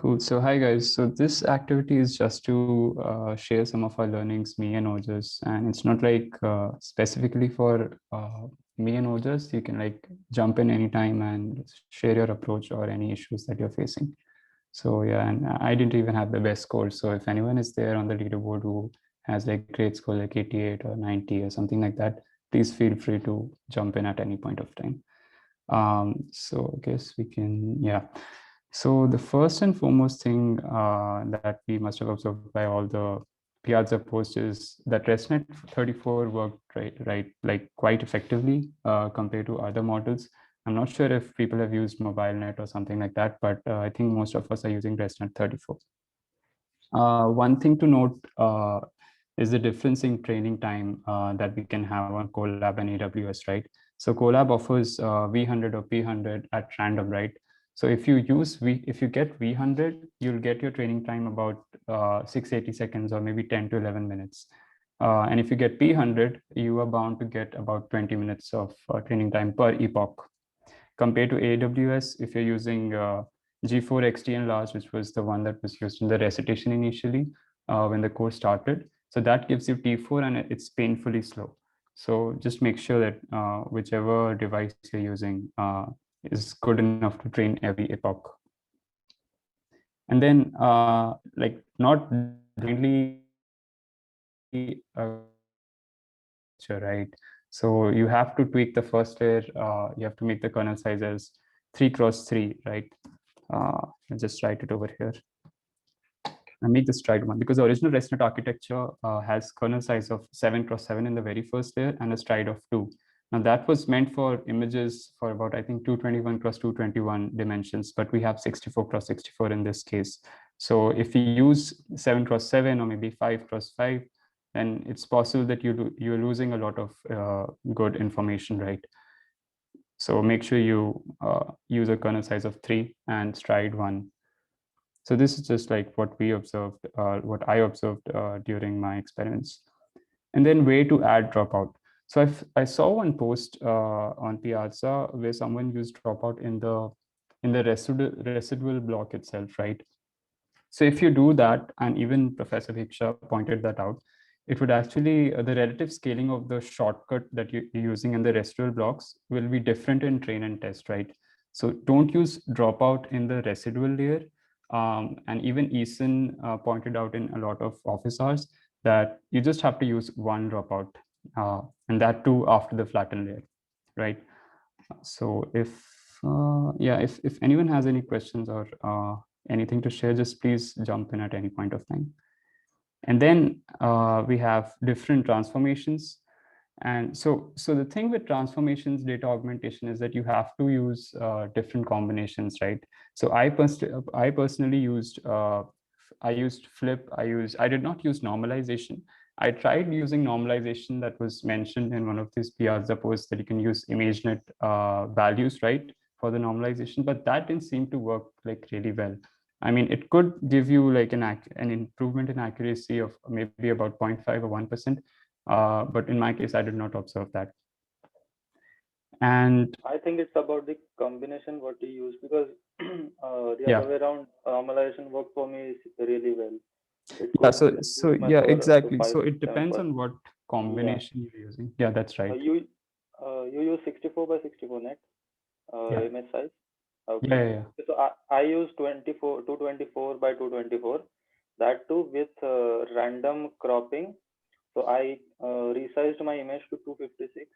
Cool. So hi guys. So this activity is just to share some of our learnings, me and Ojas, and it's not like specifically for me and Ojas. You can like jump in anytime and share your approach or any issues that you're facing. So yeah, and I didn't even have the best score. So if anyone is there on the leaderboard who has like great score like 88 or 90 or something like that, please feel free to jump in at any point of time. So I guess we can, yeah. So the first and foremost thing that we must have observed by all the Piazza posts is that ResNet 34 worked right, like quite effectively compared to other models. I'm not sure if people have used MobileNet or something like that, but I think most of us are using ResNet 34. One thing to note is the difference in training time that we can have on Colab and AWS, right? So Colab offers V100 or P100 at random, right? So if you if you get V100, you'll get your training time about 680 seconds or maybe 10 to 11 minutes. And if you get P100, you are bound to get about 20 minutes of training time per epoch. Compared to AWS, if you're using G4 XTN large, which was the one that was used in the recitation initially when the course started. So that gives you T4 and it's painfully slow. So just make sure that whichever device you're using is good enough to train every epoch. And then like not blindly right? So you have to tweak the first layer. You have to make the kernel size as 3x3, right? I'll just write it over here. And make this stride one because the original ResNet architecture has kernel size of 7x7 in the very first layer and a stride of 2. Now that was meant for images for about, I think, 221x221 dimensions, but we have 64x64 in this case. So if you use 7x7 or maybe 5x5, then it's possible that you're losing a lot of good information, right? So make sure you use a kernel size of 3 and stride 1. So this is just like what we observed, what I observed during my experiments. And then way to add dropout. So I saw one post on Piazza where someone used dropout in the residual block itself, right? So if you do that, and even Professor Hiksha pointed that out, it would actually, the relative scaling of the shortcut that you're using in the residual blocks will be different in train and test, right? So don't use dropout in the residual layer. And even Eason pointed out in a lot of office hours that you just have to use one dropout, and that too after the flattened layer, right? So if anyone has any questions or anything to share, just please jump in at any point of time. And then we have different transformations. And so the thing with transformations data augmentation is that you have to use different combinations, right? So I personally used I used flip. I did not use normalization. I tried using normalization that was mentioned in one of these Piazza posts that you can use ImageNet values, right, for the normalization, but that didn't seem to work like really well. I mean, it could give you like an improvement in accuracy of maybe about 0.5 or 1%. But in my case, I did not observe that. And I think it's about the combination what you use because the yeah, other way around, normalization worked for me really well. It yeah. could So boost my yeah, score up to exactly. So five, it depends 7%. on what Yeah. combination you're using. Yeah, that's right. You you use 64 by 64 net Yeah, image size. yeah, Okay. yeah, yeah. So I use 224 by 224. That too with random cropping. So I resized my image to 256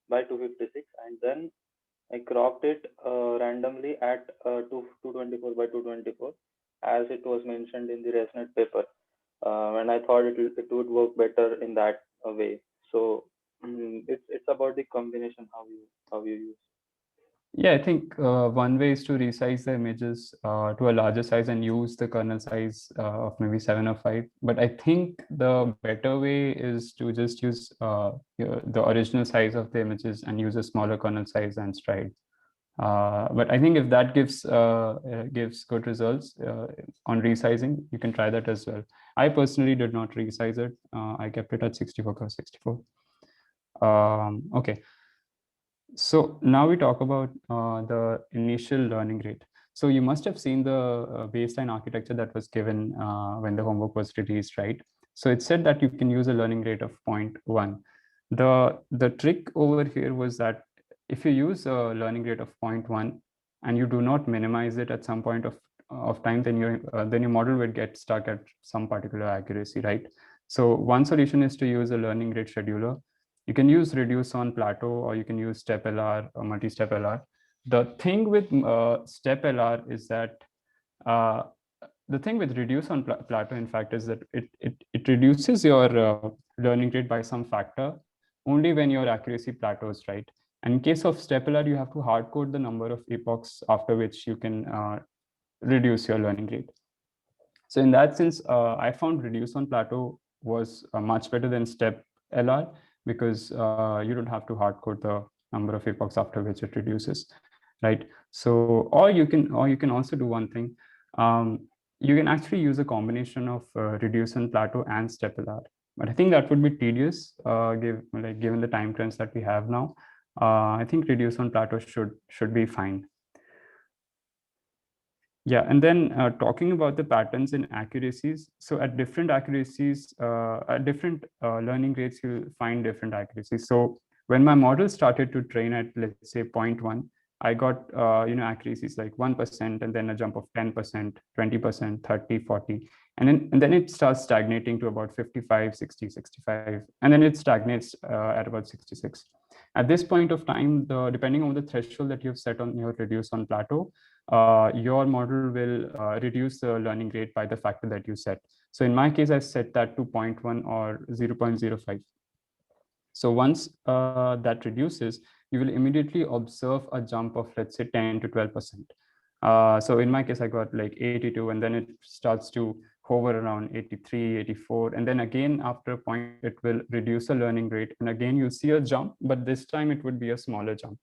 by 256 and then I cropped it randomly at 224 by 224 as it was mentioned in the ResNet paper. And I thought it would work better in that way. So it's about the combination how you use. Yeah, I think one way is to resize the images to a larger size and use the kernel size of maybe 7 or 5. But I think the better way is to just use the original size of the images and use a smaller kernel size and stride. But I think if that gives good results on resizing, you can try that as well. I personally did not resize it. I kept it at 64x64. Okay. So now we talk about the initial learning rate. So you must have seen the baseline architecture that was given when the homework was released, right? So it said that you can use a learning rate of 0.1. The trick over here was that if you use a learning rate of 0.1 and you do not minimize it at some point of time, then your model would get stuck at some particular accuracy, right? So one solution is to use a learning rate scheduler. You can use reduce on plateau, or you can use step LR or multi-step LR. The thing with step LR is that uh, the thing with reduce on plateau, in fact, is that it reduces your learning rate by some factor only when your accuracy plateaus, right? And in case of step LR, you have to hard code the number of epochs after which you can reduce your learning rate. So in that sense, I found reduce on plateau was much better than step LR, because you don't have to hard code the number of epochs after which it reduces, right? So, or you can also do one thing. You can actually use a combination of reduce on plateau and step LR. But I think that would be tedious, given the time trends that we have now. I think reduce on plateau should be fine. Yeah, and then talking about the patterns in accuracies. So at different accuracies, at different learning rates, you'll find different accuracies. So when my model started to train at, let's say, 0.1, I got accuracies like 1%, and then a jump of 10%, 20%, 30, 40. And then it starts stagnating to about 55, 60, 65. And then it stagnates at about 66. At this point of time, depending on the threshold that you've set on your reduce on plateau, your model will reduce the learning rate by the factor that you set. So in my case, I set that to 0.1 or 0.05. So once that reduces, you will immediately observe a jump of, let's say, 10 to 12%. So in my case, I got like 82, and then it starts to hover around 83, 84. And then again, after a point, it will reduce the learning rate. And again, you'll see a jump, but this time it would be a smaller jump.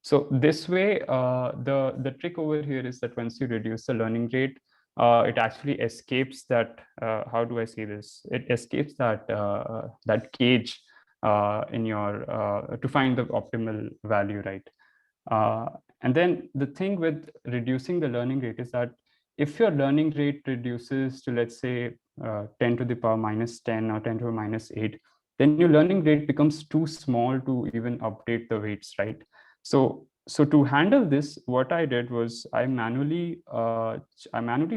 So this way, the trick over here is that once you reduce the learning rate, it actually escapes that. How do I say this? It escapes that cage in your to find the optimal value, right? And then the thing with reducing the learning rate is that if your learning rate reduces to, let's say, 10 to the power minus 10 or 10 to the minus 8, then your learning rate becomes too small to even update the weights, right? So to handle this, what I did was I manually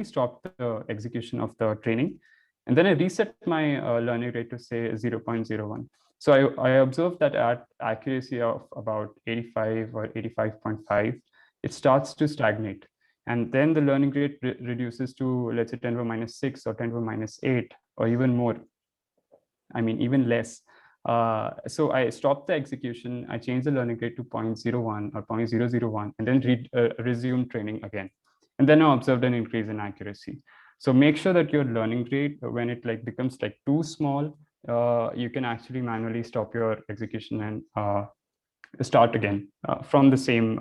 stopped the execution of the training, and then I reset my learning rate to say 0.01. So I observed that at accuracy of about 85 or 85.5, it starts to stagnate. And then the learning rate reduces to, let's say, 10 to the minus 6 or 10 to the minus 8, or even more. I mean, even less. So I stopped the execution. I changed the learning rate to 0.01 or 0.001, and then resumed training again. And then I observed an increase in accuracy. So make sure that your learning rate, when it becomes too small, you can actually manually stop your execution and start again from the same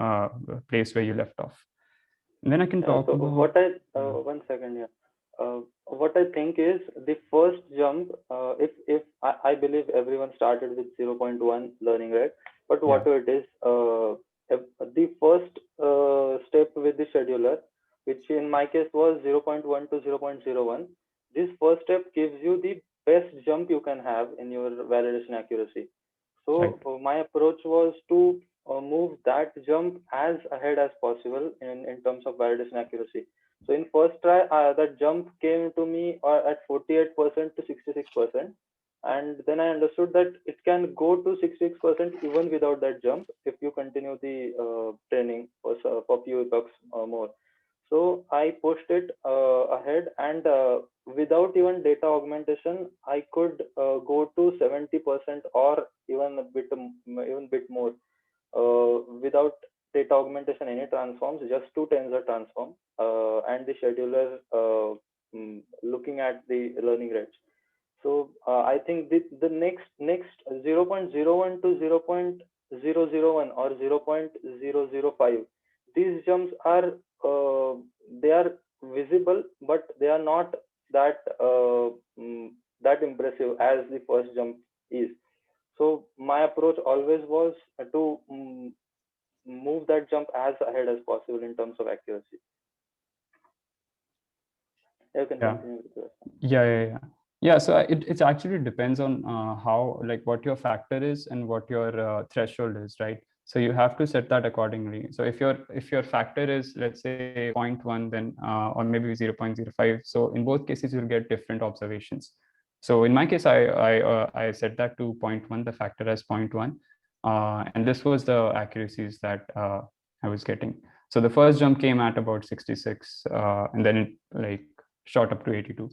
place where you left off. And then I can talk So about. what I 1 second, yeah. What I think is the first jump. If I believe everyone started with 0.1 learning rate, but whatever it is, the first step with the scheduler, which in my case was 0.1 to 0.01. This first step gives you the best jump you can have in your validation accuracy. So my approach was to move that jump as ahead as possible in terms of validation accuracy. So in first try, that jump came to me at 48% to 66%. And then I understood that it can go to 66% even without that jump if you continue the training for few epochs or more. So I pushed it ahead, and without even data augmentation, I could go to 70% or even bit more without data augmentation, any transforms, just two tensor transform and the scheduler looking at the learning rates. So I think the next 0.01 to 0.001 or 0.005, these jumps are they are visible, but they are not that that impressive as the first jump is. So my approach always was to move that jump as ahead as possible in terms of accuracy. You can Yeah. continue with yours. Yeah. So it actually depends on how, like, what your factor is and what your threshold is, right? So you have to set that accordingly. So if your factor is, let's say, zero 0.1, then or maybe 0.05, so in both cases you'll get different observations. So in my case, I set that to 0.1, the factor as 0.1, and this was the accuracies that I was getting. So the first jump came at about 66, and then it like shot up to 82.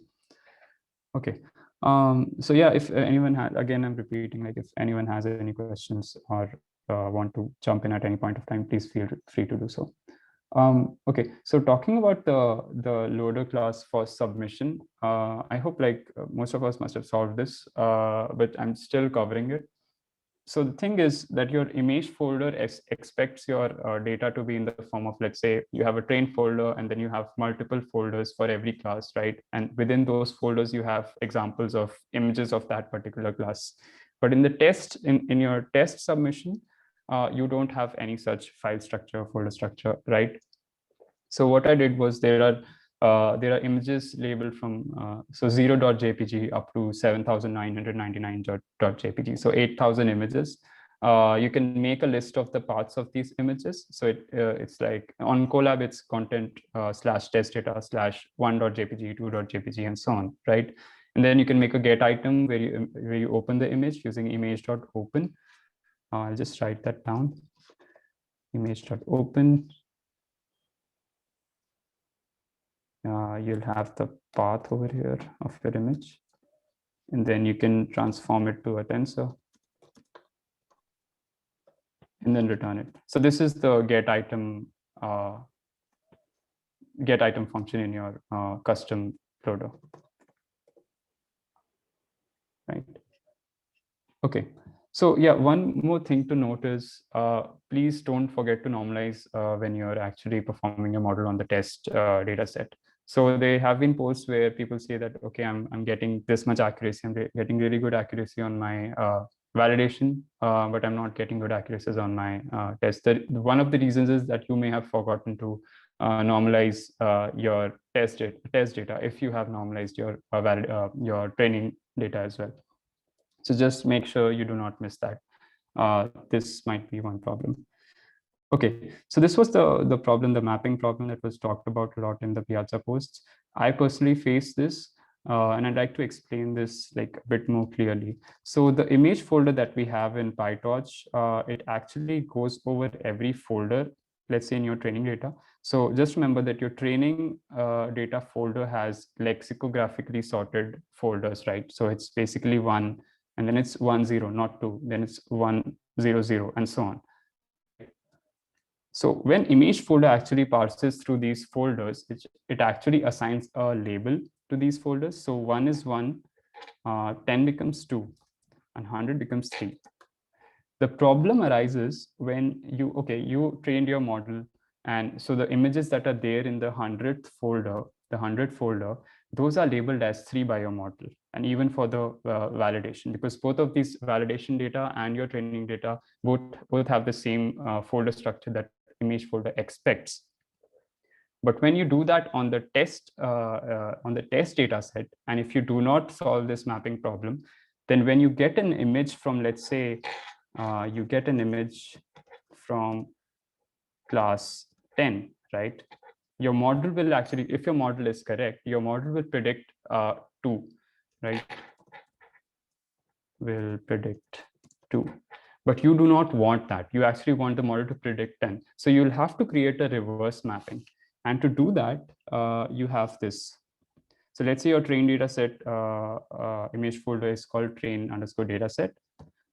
Okay. So yeah, if anyone had, again, I'm repeating, like, if anyone has any questions or want to jump in at any point of time, please feel free to do so. Okay, so talking about the loader class for submission, I hope like most of us must have solved this, but I'm still covering it. So the thing is that your image folder expects your data to be in the form of, let's say, you have a train folder and then you have multiple folders for every class, right? And within those folders, you have examples of images of that particular class. But in the test, in your test submission, you don't have any such file structure, folder structure, right? So what I did was there are images labeled from so 0.jpg up to 7,999.jpg. So 8,000 images. You can make a list of the parts of these images. So it's like on Colab, it's content slash test data slash 1.jpg, 2.jpg, and so on, right? And then you can make a get item where you open the image using image.open. I'll just write that down. Image.open. You'll have the path over here of your image, and then you can transform it to a tensor and then return it. So this is the get item function in your custom loader, right? Okay. So yeah, one more thing to note is please don't forget to normalize when you're actually performing a model on the test data set. So there have been posts where people say that, okay, I'm getting this much accuracy, I'm getting really good accuracy on my validation, but I'm not getting good accuracies on my test. One of the reasons is that you may have forgotten to normalize your test data if you have normalized your training data as well. So just make sure you do not miss that. This might be one problem. Okay, so this was the problem, the mapping problem that was talked about a lot in the Piazza posts. I personally face this, and I'd like to explain this like a bit more clearly. So the image folder that we have in PyTorch, it actually goes over every folder, let's say in your training data. So just remember that your training data folder has lexicographically sorted folders, right? So it's basically one, and then it's 10, not two, then it's 100, and so on, right? So when image folder actually parses through these folders, it actually assigns a label to these folders. So 1 is 1, 10 becomes 2, and 100 becomes 3. The problem arises when you trained your model, and so the images that are there in the 100 folder, those are labeled as 3 by your model, and even for the validation, because both of these validation data and your training data both have the same folder structure that image folder expects. But when you do that on the test data set, and if you do not solve this mapping problem, then when you get an image from, let's say, you get an image from class 10, right? Your model will actually, if your model is correct, your model will predict 2, right? Will predict 2. But you do not want that. You actually want the model to predict 10. So you'll have to create a reverse mapping. And to do that, you have this. So let's say your train data set image folder is called train underscore data set.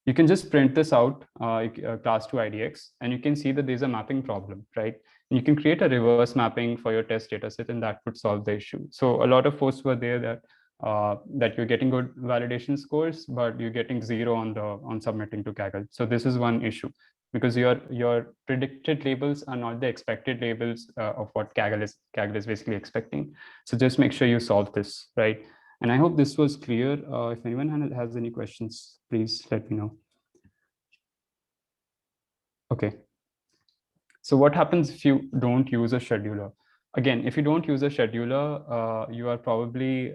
You can just print this out, class 2 IDX, and you can see that there's a mapping problem, right? And you can create a reverse mapping for your test data set, and that would solve the issue. So a lot of posts were there that you're getting good validation scores, but you're getting 0 on submitting to Kaggle. So this is one issue, because your predicted labels are not the expected labels of what Kaggle is basically expecting. So just make sure you solve this, right? And I hope this was clear. If anyone has any questions, please let me know. Okay. So what happens if you don't use a scheduler? again, if you don't use a scheduler, you are probably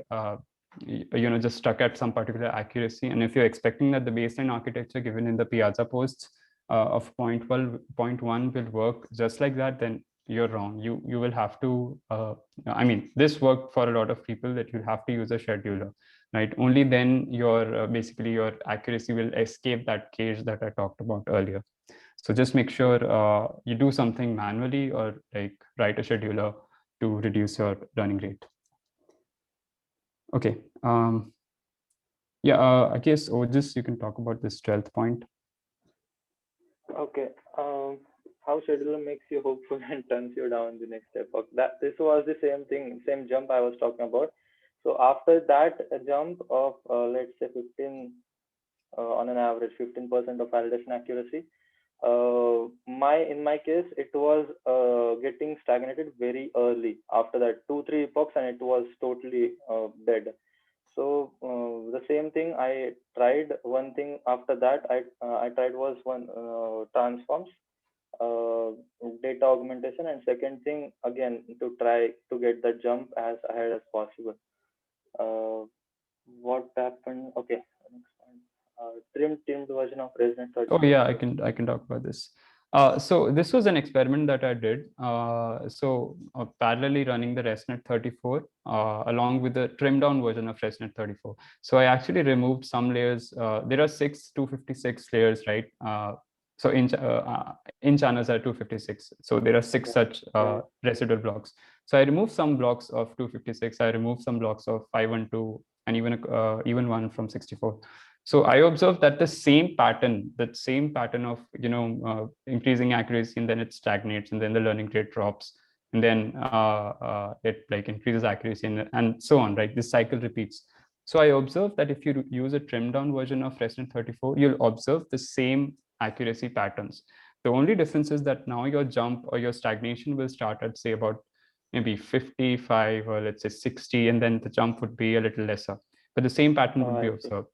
just stuck at some particular accuracy. And if you're expecting that the baseline architecture given in the Piazza posts of point 1 will work just like that, then you're wrong. You will have to, I mean, this worked for a lot of people, that you have to use a scheduler, right? Only then your basically your accuracy will escape that cage that I talked about earlier. So just make sure you do something manually, or like write a scheduler to reduce your learning rate. Okay. Yeah, I guess Otis, you can talk about this 12th point. Okay. How scheduler makes you hopeful and turns you down the next step. Okay. That this was the same thing, same jump I was talking about. So after that jump of let's say 15 on an average 15% of validation accuracy, my in my case it was getting stagnated very early. After that 2-3 epochs and it was totally dead. So the same thing I tried. One thing after that I tried was one transforms, uh, data augmentation, and second thing again to try to get the jump as ahead as possible. uh, what happened? Okay, next one. Trimmed version of resonant Oh 34. yeah, I Okay. can talk about this. So this was an experiment that I did. Parallelly running the ResNet 34 along with the trimmed down version of ResNet 34. So I actually removed some layers. There are 256 layers, right? So in channels are 256. So there are six Okay. such Yeah. residual blocks. So I removed some blocks of 256. I removed some blocks of 512, and even one from 64. So I observed that that same pattern of increasing accuracy, and then it stagnates, and then the learning rate drops, and then it like increases accuracy, and so on. Right, this cycle repeats. So I observed that if you use a trimmed down version of ResNet 34, you'll observe the same accuracy patterns. The only difference is that now your jump or your stagnation will start at, say, about maybe 55 or let's say 60, and then the jump would be a little lesser, but the same pattern would be I see. observed.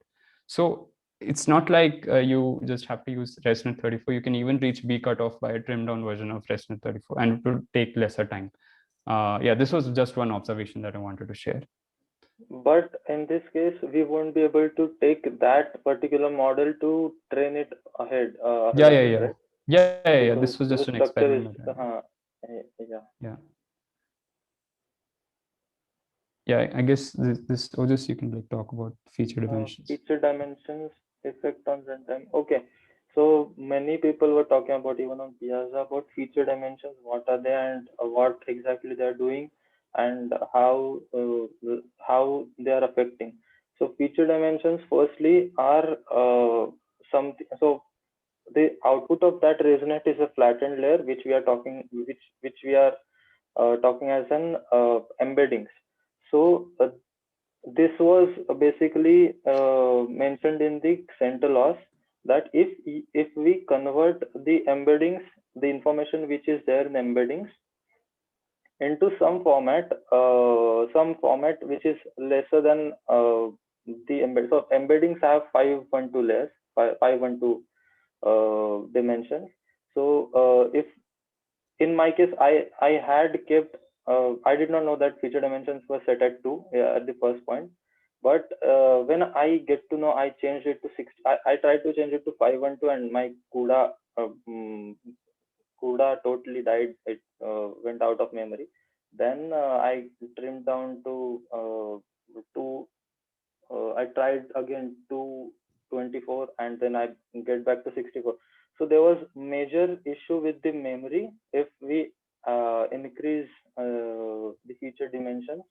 So it's not like you just have to use ResNet 34. You can even reach B cutoff by a trimmed down version of ResNet 34, and it would take lesser time. Yeah, this was just one observation that I wanted to share. But in this case, we won't be able to take that particular model to train it ahead Yeah, of yeah, it, yeah. right? Yeah, yeah, yeah. Because This was the just an structure experiment is that I did. yeah. Yeah. Yeah, I guess this or just you can like talk about feature dimensions. Feature dimensions, effect on runtime. Okay, so many people were talking about, even on Piazza, about feature dimensions. What are they, and what exactly they are doing, and how they are affecting. So feature dimensions, firstly, are something. So the output of that ResNet is a flattened layer, which we are talking as an embeddings. So this was basically mentioned in the center loss, that if we convert the embeddings, the information which is there in embeddings, into some format which is lesser than the embed. So embeddings have 512 layers, 512 dimensions. So if in my case, I had kept, I did not know that feature dimensions were set at 2, at the first point. But when I get to know, I changed it to 6. I tried to change it to 512, and my CUDA totally died. It went out of memory. Then I trimmed down to 2. I tried again to 24, and then I get back to 64. So there was major issue with the memory if we increase the feature dimensions.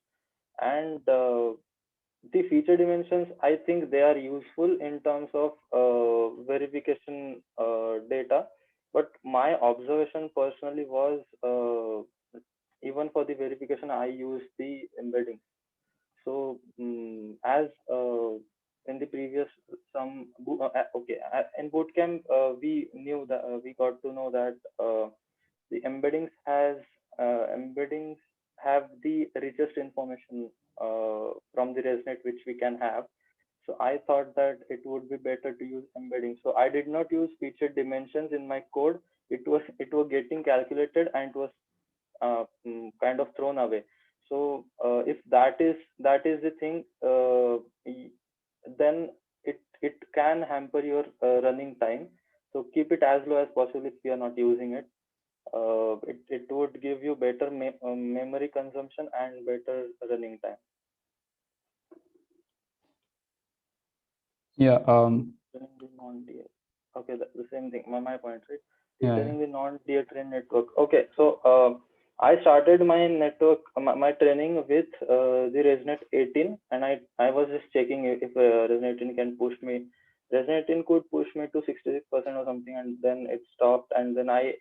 And the feature dimensions, I think they are useful in terms of verification data. But my observation personally was, even for the verification, I use the embedding. So as in the previous okay, in bootcamp, we knew that we got to know that the embeddings have the richest information from the ResNet which we can have. So I thought that it would be better to use embedding. So I did not use feature dimensions in my code. It was getting calculated, and it was kind of thrown away. So if that is the thing, then it can hamper your running time. So keep it as low as possible if you are not using it. It would give you better memory consumption and better running time. Yeah. Returning the non-DA. Okay, the same thing. My point, right? Yeah. Returning the non-DA train network. Okay, so I started my network, my training with the ResNet 18, and I was just checking if ResNet 18 can push me. ResNet 18 could push me to 66% or something, and then it stopped. And then I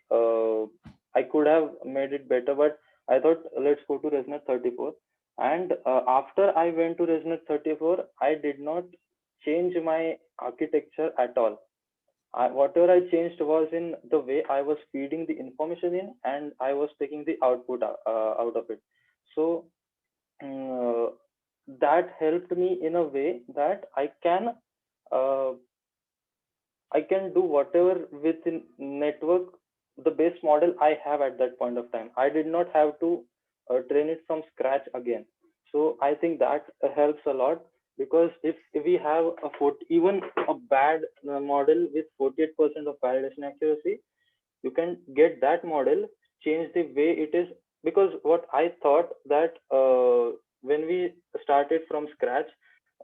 could have made it better, but I thought let's go to ResNet 34. And after I went to ResNet 34, I did not change my architecture at all. Whatever I changed was in the way I was feeding the information in, and I was taking the output out of it. So uh, that helped me in a way that uh, I can do whatever within network, the base model I have at that point of time. I did not have to train it from scratch again. So I think that helps a lot, because if we have even a bad model with 48% of validation accuracy, you can get that model, change the way it is. Because what I thought that when we started from scratch,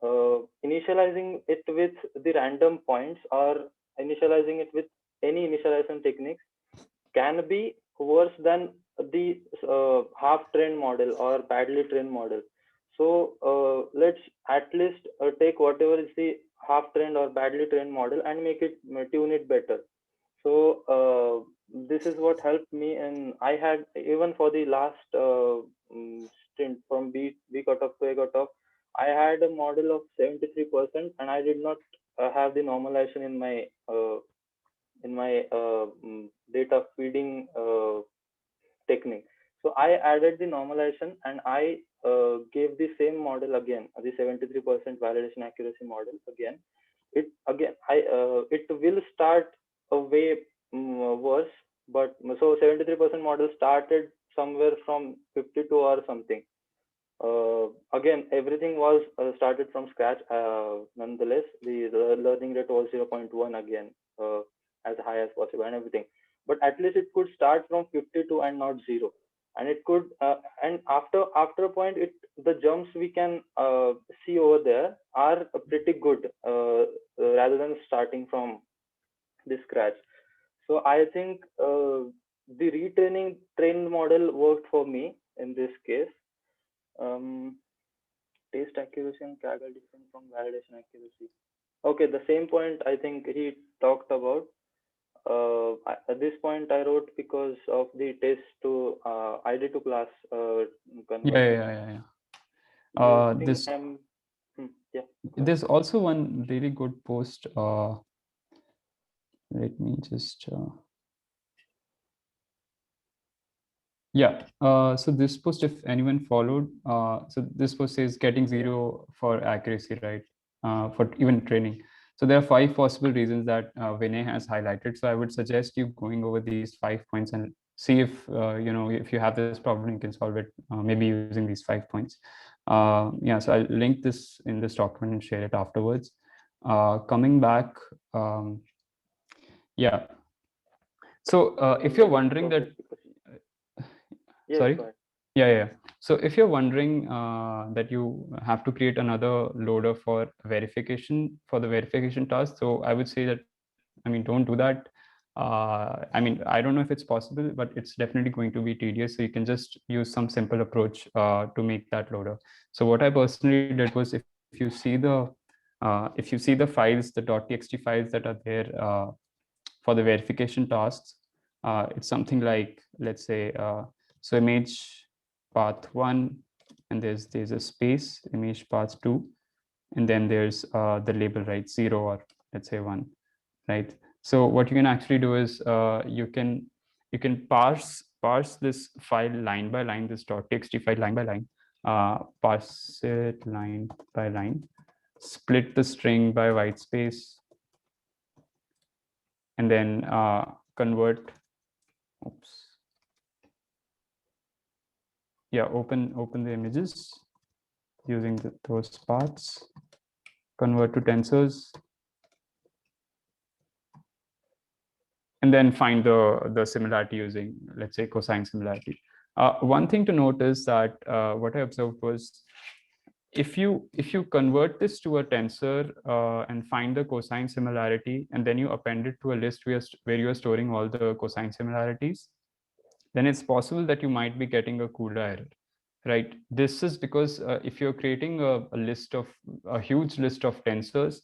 initializing it with the random points or initializing it with any initialization techniques can be worse than the half trained model or badly trained model. So let's at least take whatever is the half trained or badly trained model and make it tune it better. So this is what helped me, and I had even for the last stint from B cutoff to A cutoff, I had a model of 73%, and I did not have the normalization in my data feeding technique. So I added the normalization, and I gave the same model again, the 73% validation accuracy model again. It will start a way worse, but so 73% model started somewhere from 52 or something. Again, everything was started from scratch. Nonetheless, the learning rate was 0.1 again, as high as possible and everything. But at least it could start from 52 and not zero. And it could, and after a point, the jumps we can see over there are pretty good, rather than starting from the scratch. So I think the retraining trained model worked for me in this case. Um, Taste accuracy and CAG are different from validation accuracy. Okay, the same point I think he talked about. At this point, I wrote because of the test to ID to class conversion. Yeah. Using This yeah. there's also one really good post. Let me just yeah. So this post, if anyone followed, so this post says getting zero for accuracy, right? For even training. So there are 5 possible reasons that Vinay has highlighted. So I would suggest you going over these 5 points and see if if you have this problem, you can solve it. Maybe using these 5 points. Yeah. So I'll link this in this document and share it afterwards. Coming back, yeah. So if you're wondering that, Yes, sorry. go ahead. Yeah. So if you're wondering that you have to create another loader for verification for the verification task, so I would say that, don't do that. I don't know if it's possible, but it's definitely going to be tedious. So you can just use some simple approach to make that loader. So what I personally did was, if you see the files, the .txt files that are there for the verification tasks, it's something like, let's say, so image path 1, and there's a space, image path 2, and then there's the label, right, 0 or let's say 1, right? So what you can actually do is you can parse this file line by line, this .txt file line by line, parse it line by line, split the string by white space, and then convert, oops, yeah, open the images using those paths, convert to tensors, and then find the similarity using, let's say, cosine similarity. One thing to note is that what I observed was, if you convert this to a tensor and find the cosine similarity, and then you append it to a list where you are storing all the cosine similarities, then it's possible that you might be getting a CUDA error, right? This is because if you're creating a huge list of tensors,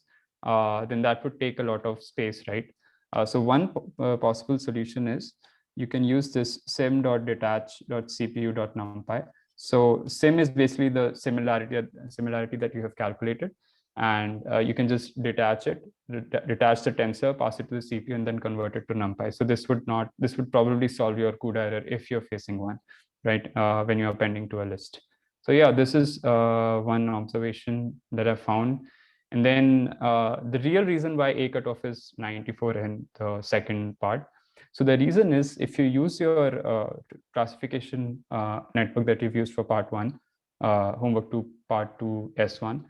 then that would take a lot of space, right? So one possible solution is you can use this sim.detach.cpu.numpy. So sim is basically the similarity that you have calculated, and you can just detach the tensor, pass it to the CPU, and then convert it to NumPy. So this would probably solve your CUDA error if you're facing one, right? When you're appending to a list. So yeah, this is one observation that I found. And then the real reason why A cutoff is 94 in the second part. So the reason is, if you use your classification network that you've used for part one, homework 2, part 2, S1,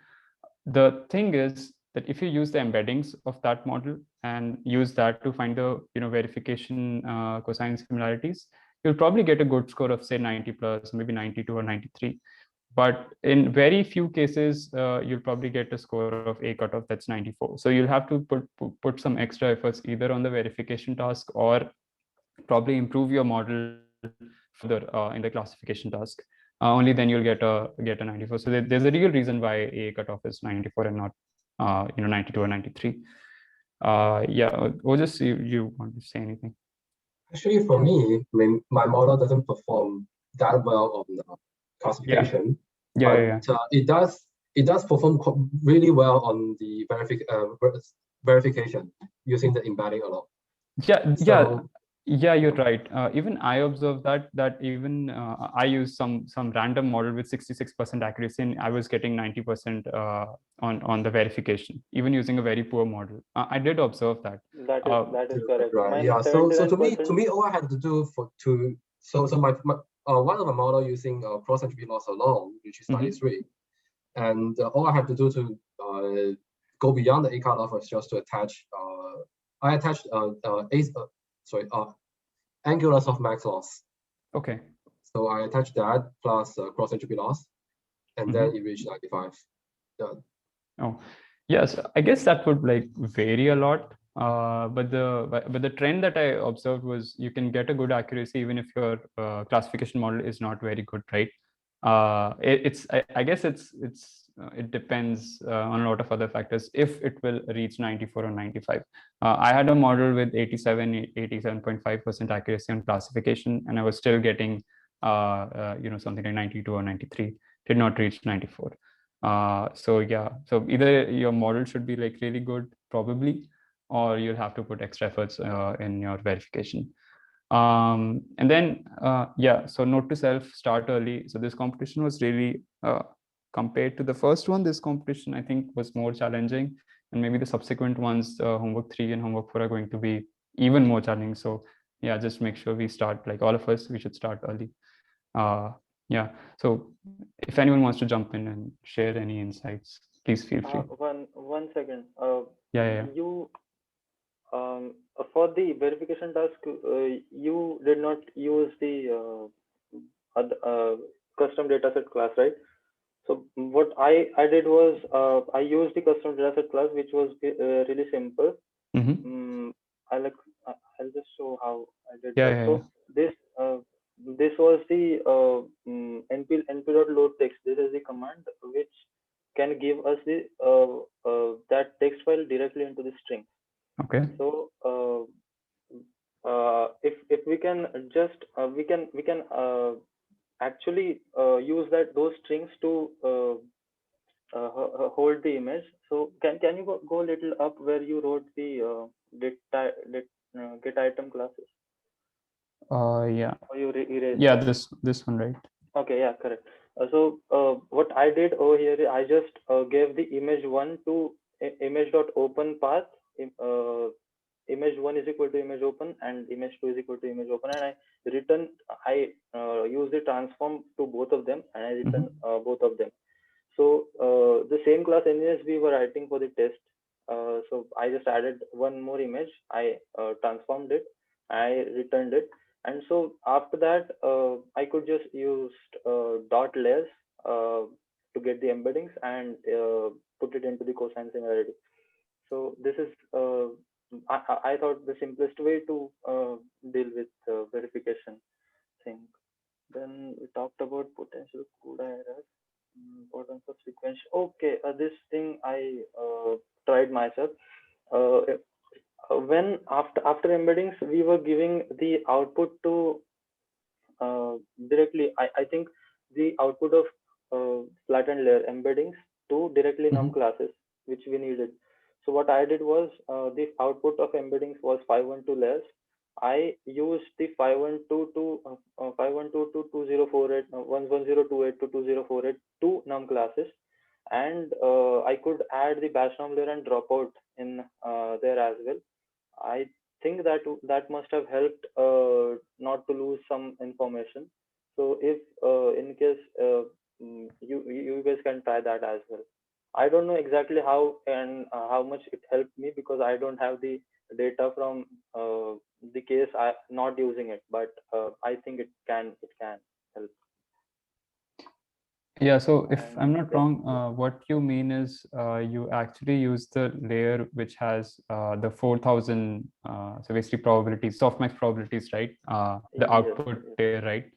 the thing is that if you use the embeddings of that model and use that to find the verification cosine similarities, you'll probably get a good score of, say, 90 plus, maybe 92 or 93. But in very few cases, you'll probably get a score of A cutoff that's 94. So you'll have to put some extra efforts either on the verification task, or probably improve your model further in the classification task. Only then you'll get a 94. So there's a real reason why A cutoff is 94 and not 92 or 93. Yeah, or just you want to say anything? Actually, for me, my model doesn't perform that well on classification, Yeah. it does perform really well on the verification using the embedding a lot. Yeah, you're right. Even I observed that even I used some random model with 66% accuracy, and I was getting 90% on the verification, even using a very poor model. I did observe that. That is correct. Right. Mine Yeah. So to 79%. me, all I had to do my one of the model using cross entropy loss alone, which is 93, and all I have to do to go beyond the A cutoff was just to attach. I attached angular softmax loss. Okay. So I attached that plus cross entropy loss, and then it reached 95. Done. Oh, yes. I guess that would vary a lot. But the trend that I observed was, you can get a good accuracy even if your classification model is not very good, right? I guess it depends on a lot of other factors if it will reach 94 or 95. I had a model with 87.5% accuracy on classification, and I was still getting something like 92 or 93. Did not reach 94. So yeah, so either your model should be really good, probably, or you'll have to put extra efforts in your verification. And then yeah, so note to self: start early. So this competition was really compared to the first one, this competition I think was more challenging, and maybe the subsequent ones, homework 3 and homework 4, are going to be even more challenging. So yeah, just make sure we start, all of us, we should start early. Yeah, so if anyone wants to jump in and share any insights, please feel free. One second. Yeah. You for the verification task, you did not use the custom dataset class, right? So what I did was, I used the custom dataset class, which was really simple. I'll just show how I did that. So this was the np.load text. This is the command which can give us the that text file directly into the string. Okay. So if we can just we can actually use those strings to hold the image. So can you go a little up where you wrote the get item classes? Yeah. Or you erased yeah, that? this one, right? Okay, yeah, correct. So what I did over here, I just gave the image1 to image.open path image 1 is equal to image open and image 2 is equal to image open, and I use the transform to both of them, and I return both of them. So the same class anyways we were writing for the test. So I just added one more image. I transformed it. I returned it, and so after that I could just use dot layers to get the embeddings and put it into the cosine similarity. So this is I thought the simplest way to deal with verification thing. Then we talked about potential CUDA errors, importance of sequence. Okay, this thing I tried myself. When after embeddings, we were giving the output to directly. I think the output of flattened layer embeddings to directly num classes, which we needed. So what I did was the output of embeddings was 512 layers. I used the 512 to 512 to 2048 11028 to 2048 two num classes, and I could add the batch num layer and dropout in there as well. I think that that must have helped not to lose some information. So if in case you guys can try that as well. I don't know exactly how and how much it helped me because I don't have the data from the case I not using it, but I think it can help. Yeah, so if And I'm not yeah, wrong, what you mean is you actually use the layer which has the 4000, so basically probabilities, softmax probabilities, right? The yes, output yes, layer, right?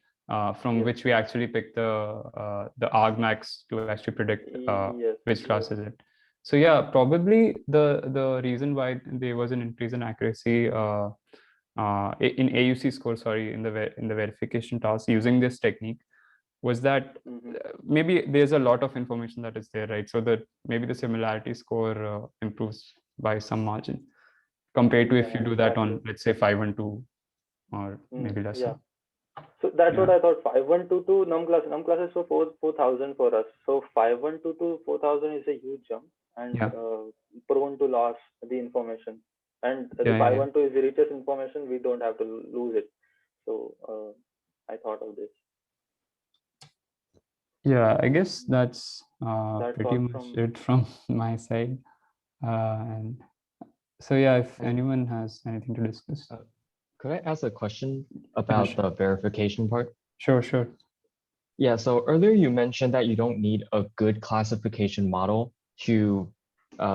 From yes, which we actually pick the argmax to actually predict yes, which class yes. is it. So yeah, probably the reason why there was an increase in accuracy in AUC score, sorry, in the verification task using this technique was that Mm-hmm. maybe there's a lot of information that is there, right? So that maybe the similarity score improves by some margin compared to if you Yeah, do that exactly. on, let's say, 512 or maybe lesser. Yeah. So that's what Yeah. I thought. 5122 num classes for 4,000 for us. So 5122 to 4,000 is a huge jump and Yeah. prone to loss the information. And the Yeah. Yeah. 512 is the richest information. We don't have to lose it. So I thought of this. Yeah. I guess that's That's pretty all much from. it from my side. And so yeah, if And anyone has anything to discuss. could I ask a question Yeah, about sure. the verification part? Sure. Yeah, so earlier you mentioned that you don't need a good classification model to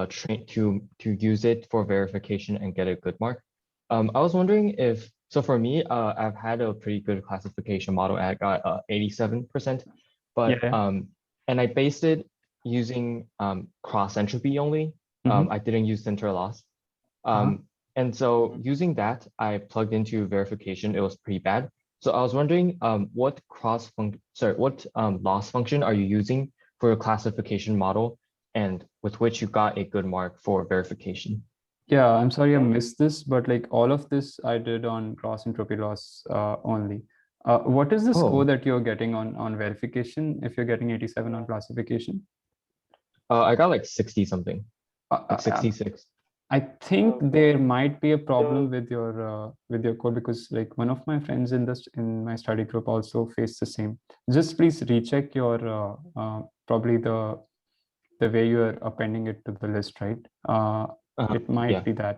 train to use it for verification and get a good mark. I was wondering if so for me, I've had a pretty good classification model. I got 87%, but Yeah. and I based it using cross entropy only. I didn't use center loss. And so Mhm. using that, I plugged into verification. It was pretty bad. So I was wondering, what loss function are you using for your classification model, and with which you got a good mark for verification? Yeah, I'm sorry I Okay. missed this, but like all of this I did on cross entropy loss only. What is the score Oh, that you're getting on verification if you're getting 87 on Yeah. classification? I got like 60 something, Uh, like uh, um, 66. I think Okay. there might be a problem The with your code because like one of my friends in my study group also faced the same. Just please recheck your probably the way you are appending it to the list, right? It might Yeah. be that.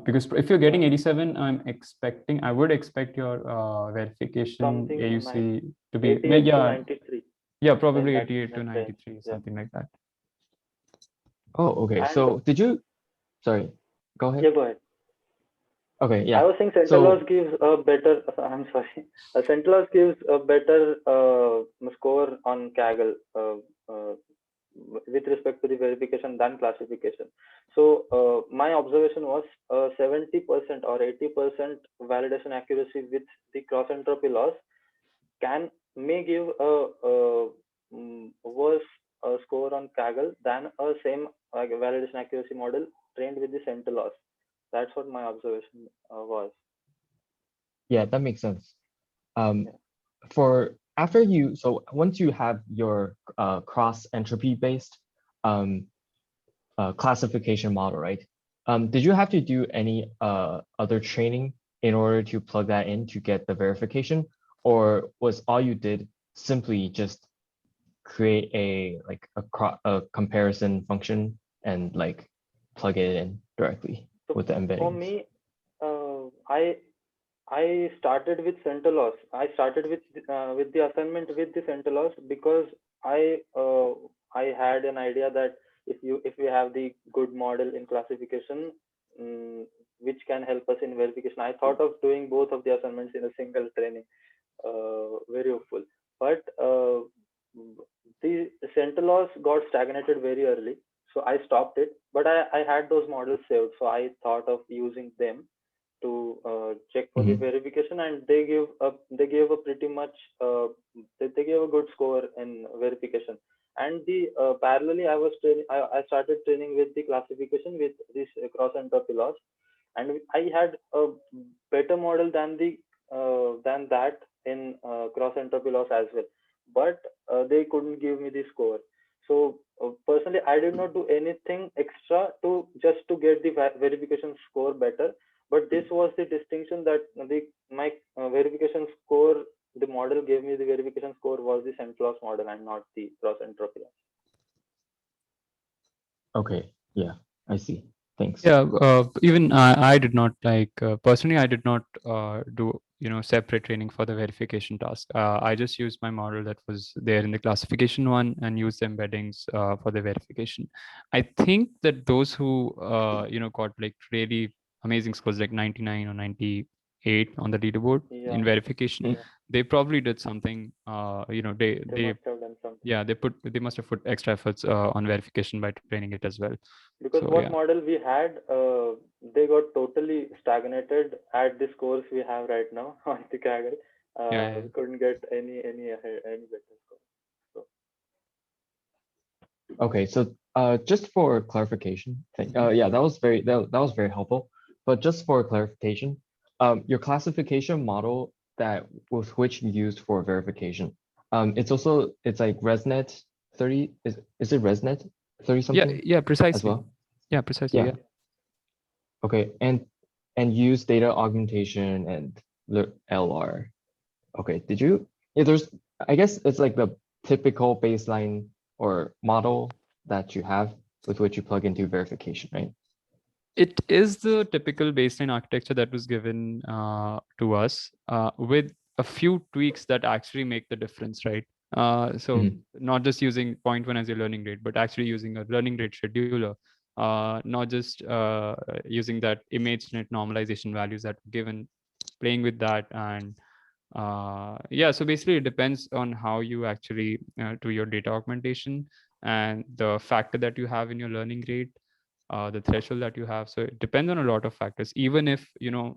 Because if you're getting yeah 87, I would expect your verification something AUC to be, 88 to yeah, 93 yeah, in probably that 88 to range. 93, Yeah. something like that. Oh, okay. And So did you? Sorry, go ahead. yeah, go ahead. Okay, I yeah. was saying Centelos So gives a better. I'm sorry. Centelos gives a better score on Kaggle with respect to the verification than classification. So my observation was 70% or 80% validation accuracy with the cross entropy loss may give a worse score on Kaggle than a same validation accuracy model trained with the center loss. That's what my observation was. yeah, that makes sense. Yeah. For after you, so once you have your cross entropy based classification model, right? Did you have to do any other training in order to plug that in to get the verification, or was all you did simply just create a comparison function and like plug it in directly So with the for embeddings? me, I started with center loss. I started with the assignment with the center loss because I had an idea that if we have the good model in classification, which can help us in verification. I thought of doing both of the assignments in a single training. Very hopeful, but the center loss got stagnated very early, so I stopped it. But I had those models saved, so I thought of using them to check for the Mhm. verification, and they gave a pretty much they gave a good score in verification. And the parallelly I started training with the classification with this cross entropy loss, and I had a better model than that in cross entropy loss as well, but they couldn't give me the score. So personally, I did not do anything extra to just to get the verification score better. But this was the distinction that the my verification score, the model gave me the verification score was the central loss model and not the cross entropy loss. Okay, yeah, I see. Thanks. Yeah, even I did not like personally. I did not do separate training for the verification task. I just used my model that was there in the classification one and used the embeddings for the verification. I think that those who got like really amazing scores like 99 or 98 on the leaderboard Yeah, in verification, Mm. yeah, they probably did something. they They must have done something. yeah they must have put extra efforts on verification by training it as well. Because So what yeah. model we had, they got totally stagnated at the scores we have right now on the Kaggle. Yeah, yeah. We couldn't get any better score. So Okay, so just for clarification, yeah, that was very helpful. But just for clarification, your classification model that with which you used for verification, it's like ResNet 30, is it ResNet 30 something Yeah, as precisely. well? Yeah, precisely. Yeah. Yeah. Okay, and use data augmentation and LR. Okay, did you? Yeah, I guess it's like the typical baseline or model that you have with which you plug into verification, right? It is the typical baseline architecture that was given to us with a few tweaks that actually make the difference, right? So Mhm. not just using point one as your learning rate, but actually using a learning rate scheduler, not just using that ImageNet normalization values that were given, playing with that. And yeah, so basically it depends on how you actually do your data augmentation and the factor that you have in your learning rate, the threshold that you have. So it depends on a lot of factors. Even if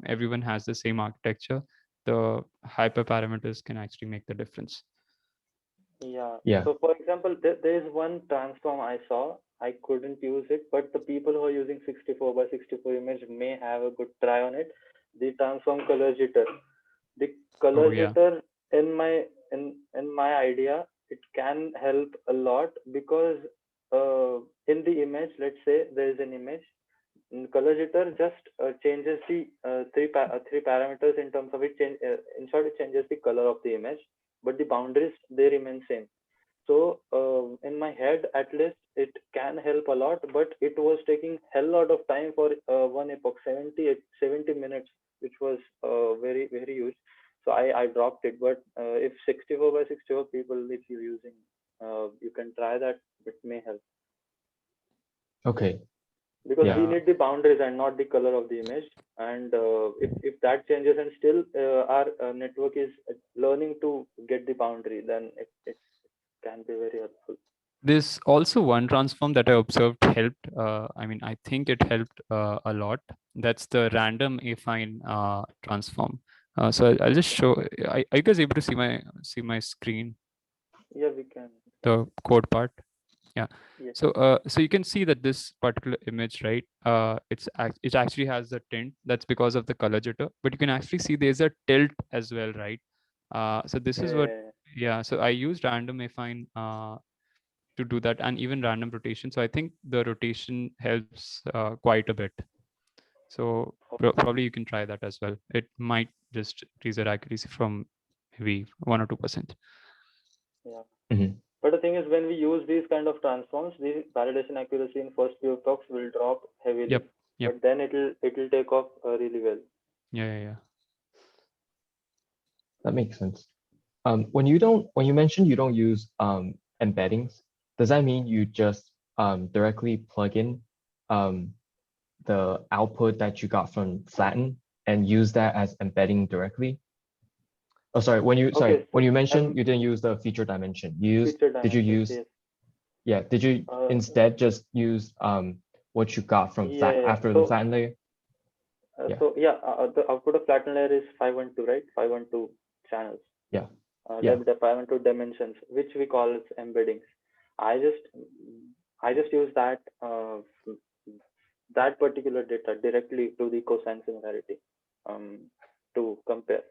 everyone has the same architecture, the hyperparameters can actually make the difference. yeah. Yeah. So for example, there is one transform I saw. I couldn't use it, but the people who are using 64 by 64 image may have a good try on it. The transform color jitter. The Oh color yeah. jitter in my idea, it can help a lot because in the image, let's say there is an image, color jitter just changes the three parameters in terms of it change. In short, it changes the color of the image, but the boundaries they remain same. So in my head, at least it can help a lot, but it was taking hell lot of time for one epoch, 70 minutes, which was very very huge. So I dropped it. But if 64 by 64 people, if you're using, you can try that. It may help Okay. because Yeah. we need the boundaries and not the color of the image. And if that changes and still our network is learning to get the boundary, then it can be very helpful. There's also one transform that I observed helped. I mean, I think it helped a lot. That's the random affine transform. So I'll just show. Are you guys able to see my screen, Yeah, we can. the code part? Yeah. Yes. So you can see that this particular image, right? It actually has a tint. That's because of the color jitter. But you can actually see there's a tilt as well, right? So this is what. Yeah. Yeah. So I used random affine to do that, and even random rotation. So I think the rotation helps quite a bit. So probably you can try that as well. It might just increase your accuracy from maybe 1 or 2%. Yeah. Mhm. But the thing is, when we use these kind of transforms, the validation accuracy in first few talks will drop heavily. Yep. But then it'll take off really well. Yeah. That makes sense. When you mentioned you don't use embeddings, does that mean you just directly plug in the output that you got from Flatten and use that as embedding directly? Oh, sorry. When you mentioned you didn't use the feature dimension, did you use? Yes. Yeah. Did you instead just use what you got from after the Flatten layer? So the output of Flatten layer is 512, right? 512 channels. Yeah. The 512 dimensions, which we call as embeddings. I just use that that particular data directly to the cosine similarity to compare,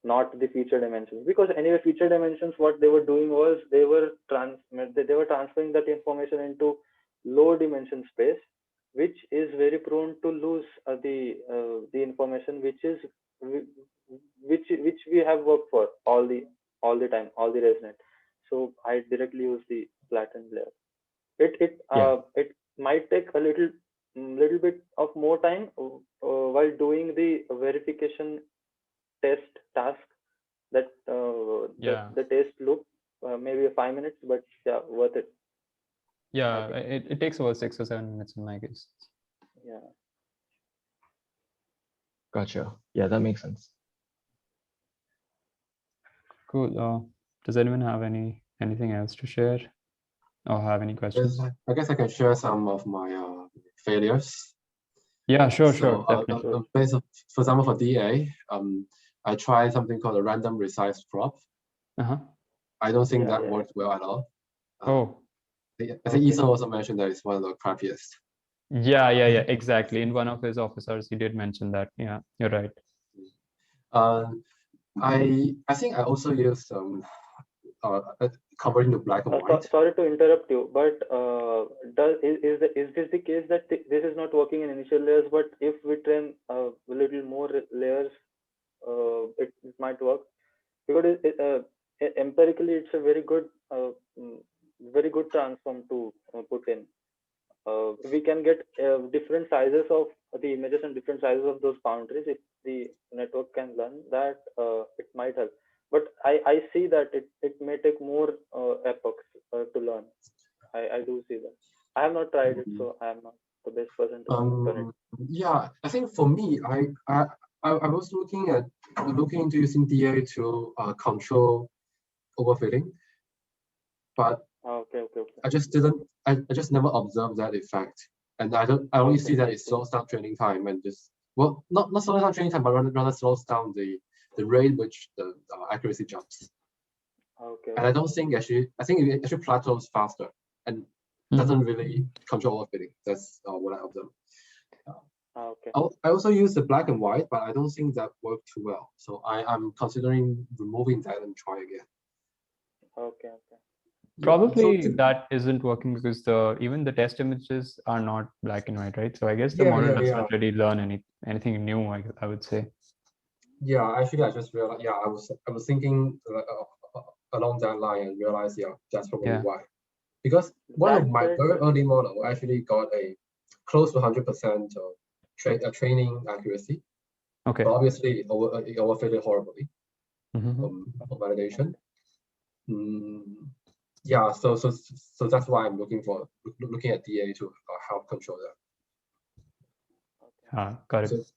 not the feature dimensions. Because anyway, feature dimensions, what they were doing was they were transferring that information into low dimension space, which is very prone to lose the information which we have worked for all the time, all the ResNet. So I directly use the flattened layer. It might take a little bit of more time while doing the verification test task, that the test loop, maybe 5 minutes, but yeah, worth it. Yeah, it takes about 6 or 7 minutes in my case. Yeah. Gotcha. Yeah, that makes sense. Cool. Does anyone have anything else to share or have any questions? I guess I can share some of my failures. Yeah, sure, definitely. For example, for DA, I tried something called a random resize crop. I don't think that worked well at all. I think Ethan also mentioned that it's one of the crappiest. Yeah, exactly. In one of his officers, he did mention that. Yeah, you're right. I think I also used converting to black and white. Sorry to interrupt you, but is this the case that this is not working in initial layers, but if we train a little more layers, it might work? Because empirically, it's a very good transform to put in. We can get different sizes of the images and different sizes of those boundaries. If the network can learn that, it might help. But I see that it may take more epochs to learn. I do see that. I have not tried it, so I am not the best person to comment on it. Yeah, I think for me, I was looking into using DA to control overfitting, but I just never observed that effect, and I only see that it slows down training time and not slows down training time, but rather slows down the rate which the accuracy jumps. And I don't think I think it actually plateaus faster and doesn't really control overfitting. That's what I observed. I also use the black and white, but I don't think that worked too well. So I'm considering removing that and try again. Probably that isn't working because even the test images are not black and white, right? So I guess the model does not really learn anything new, I would say. Yeah, actually, I just realized. Yeah, I was thinking along that line and realized, that's probably why. Because one of my very early model actually got a close to 100% training accuracy. Okay. But obviously, it overfitted horribly for validation. Yeah, so that's why I'm looking at DA to help control that. Got it.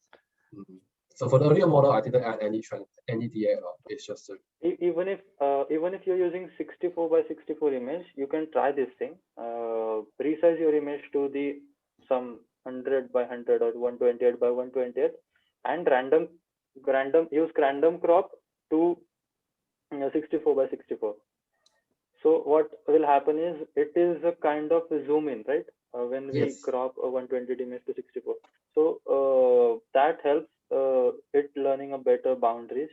So for the earlier model, I didn't add any DA at all. It's just even if you're using 64 by 64 image, you can try this thing. Resize your image to the some 100 by 100 or 128 by 128, and use random crop to 64 by 64. So what will happen is it is a kind of a zoom in, right? When we crop a 120 image to 64. So that helps it learning a better boundaries.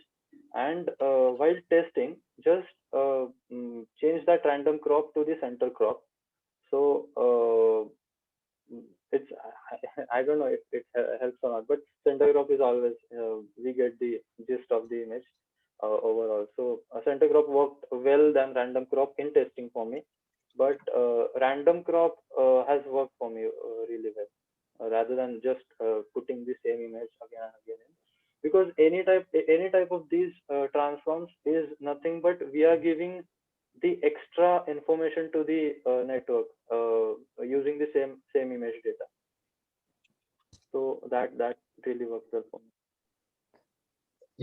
And while testing, just change that random crop to the center crop. So it's I don't know if it helps or not, but center crop is always we get the gist of the image overall. So center crop worked well than random crop in testing for me, but random crop has worked for me really well rather than just putting the same image again and again in. Because any type of these transforms is nothing but we are giving the extra information to the network using the same image data. So that really works well for me.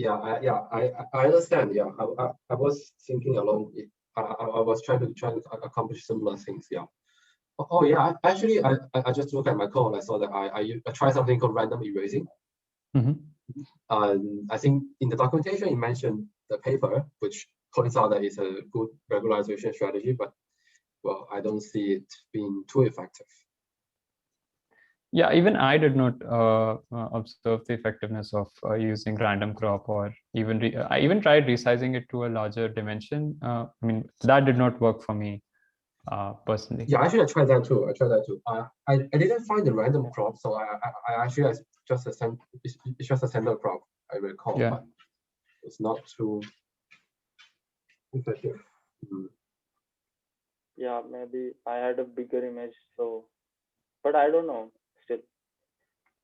I understand. Yeah, I was thinking along it. I was trying to accomplish similar things. Yeah. Oh yeah. Actually, I just looked at my code. I saw that I tried something called random erasing. I think in the documentation it mentioned the paper, which points out that it's a good regularization strategy, but well, I don't see it being too effective. Yeah, even I did not observe the effectiveness of using random crop, or even I even tried resizing it to a larger dimension. I mean, that did not work for me personally. Yeah, actually, I tried that too. I didn't find the random crop, so I actually it's just a center crop. I recall, Yeah. but it's not too effective. Yeah, maybe I had a bigger image, so but I don't know. Still,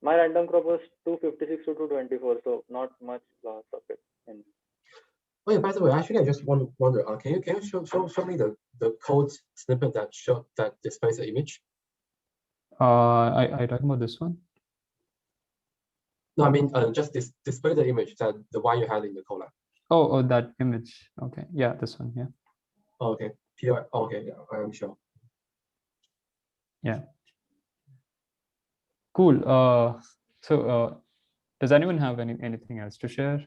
my random crop was 256 to 224, so not much loss of it. And Oh yeah, by the way, actually, I just wonder, can you show me the code snippet that displays the image? I talking about this one? No, I mean just display the image, that the one you had in the Colab. Oh, that image. Okay, yeah, this one. Yeah. Oh, okay. PR. Okay, yeah, I'm sure. Yeah. Cool. So does anyone have anything else to share?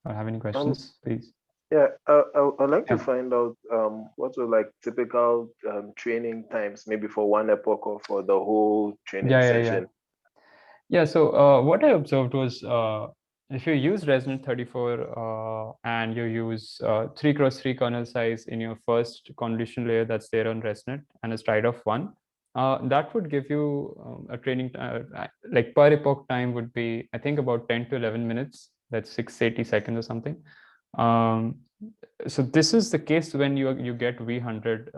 Or have any questions, please? Yeah, I'd like to Yeah. find out what are like typical training times, maybe for one epoch or for the whole training session. Yeah, so what I observed was if you use ResNet 34 and you use 3x3 kernel size in your first convolution layer that's there on ResNet and a stride of 1, that would give you a training like per epoch time would be, I think, about 10 to 11 minutes. That's 680 seconds or something. So this is the case when you get V100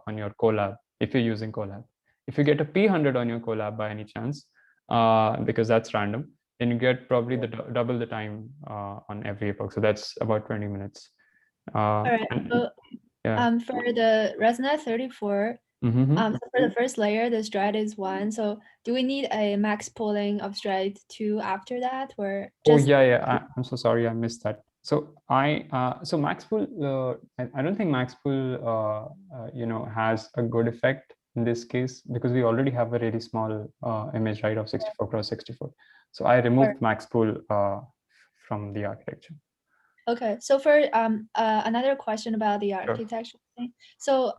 on your Colab, if you're using Colab. If you get a P100 on your Colab by any chance, because that's random, then you get probably the double the time on every epoch. So that's about 20 minutes. All right. So, for the ResNet 34, so for the first layer, the stride is 1. So do we need a max pooling of stride 2 after that, or just... Oh yeah, I'm so sorry, I missed that. So so max pool, I don't think max pool has a good effect in this case, because we already have a really small image, right, of 64 cross 64. So I removed max pool from the architecture. Okay, so for another question about the architecture thing. So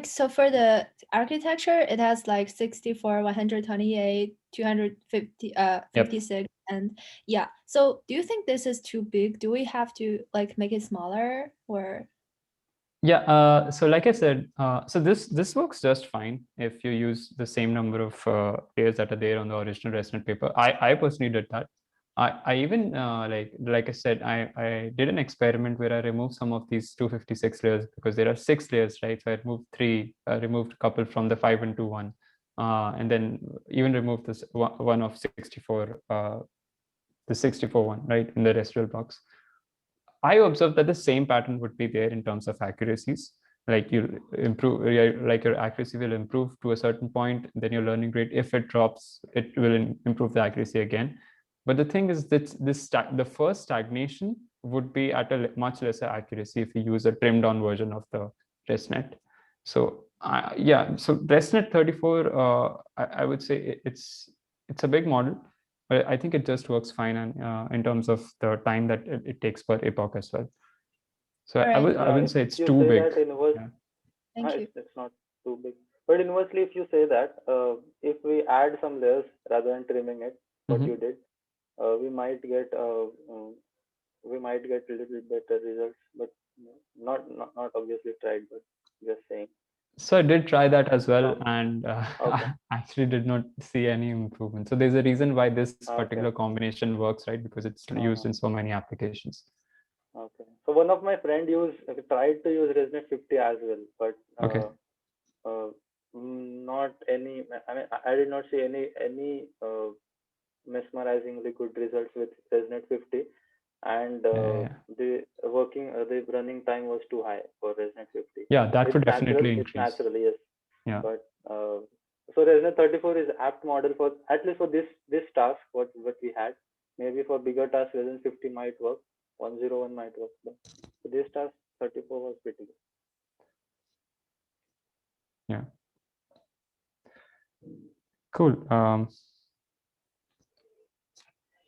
so for the architecture, it has like 64, 128, 250, 56, and yeah. So do you think this is too big? Do we have to like make it smaller, or? Yeah, so like I said, so this works just fine if you use the same number of layers that are there on the original ResNet paper. I personally did that. I even like I said, I did an experiment where I removed some of these 256 layers, because there are 6 layers, right? So I removed 3, removed a couple from the 5 and 2 one, and then even removed this one of 64, the 64 one, right, in the residual blocks. I observed that the same pattern would be there in terms of accuracies. Like you improve, like your accuracy will improve to a certain point, then your learning rate, if it drops, it will improve the accuracy again. But the thing is that the first stagnation would be at a much lesser accuracy if you use a trimmed down version of the ResNet. So yeah, so ResNet 34, I would say it's a big model, but I think it just works fine, and in terms of the time that it takes per epoch as well. So I wouldn't say it's too big. Thank you. It's not too big. But inversely, if you say that if we add some layers rather than trimming it, what you did, we might get a little better results, but not obviously tried, but just saying. So I did try that as well, From and okay. I actually did not see any improvement. So there's a reason why this Okay. particular combination works, right? Because it's used in so many applications. Okay. So one of my friend tried to use ResNet 50 as well, but Okay. not any. I mean, I did not see any mesmerizingly good results with ResNet 50, and Yeah. the running time was too high for ResNet 50. Yeah, that It's would natural. definitely It's increase. natural, yes. Yeah. But so ResNet 34 is apt model for at least for this task. What we had. Maybe for bigger tasks, ResNet 50 might work. 101 might work, but for this task, 34 was pretty good. Yeah. Cool.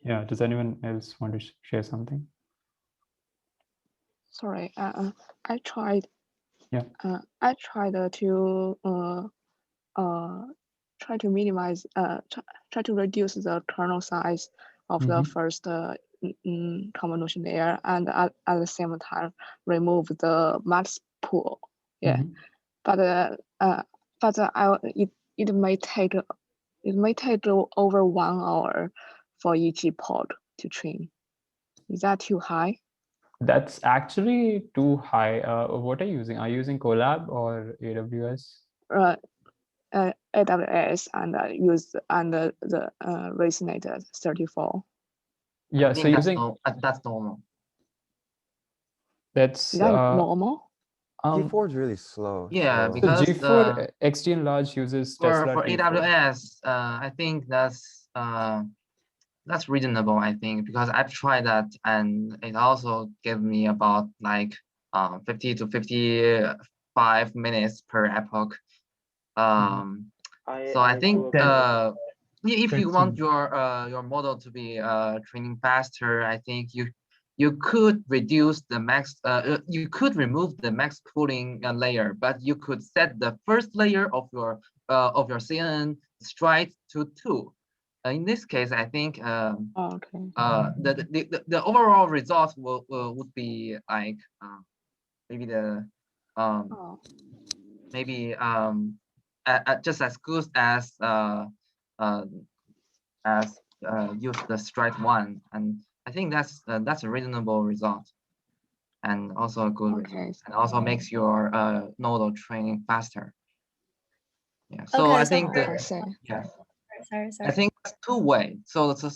Yeah. Does anyone else want to share something? Sorry, I tried. Yeah. I tried to try to minimize, try to reduce the kernel size of the first convolution layer, and at the same time remove the max pool. Yeah, but it may take over 1 hour for each pod to train. Is that too high? That's actually too high. What are you using? Are you using Colab or AWS? AWS and use the ResNet 34. Yeah, so using that's normal. That's Is that normal? G4 is really slow. Yeah, so- So because G4 XT Enlarge uses Tesla for T4. AWS, I think that's reasonable. I think because I've tried that and it also gave me about like 50 to 55 minutes per epoch. So I think if you want your model to be training faster, I think you could reduce the max. You could remove the max pooling layer, but you could set the first layer of your CNN stride to 2. In this case, I think the overall result would be like maybe just as good as use the stride 1, and I think that's a reasonable result, and also a good result, and also makes your nodal training faster. Yeah. So Okay, I think sorry. I think it's two-way. So the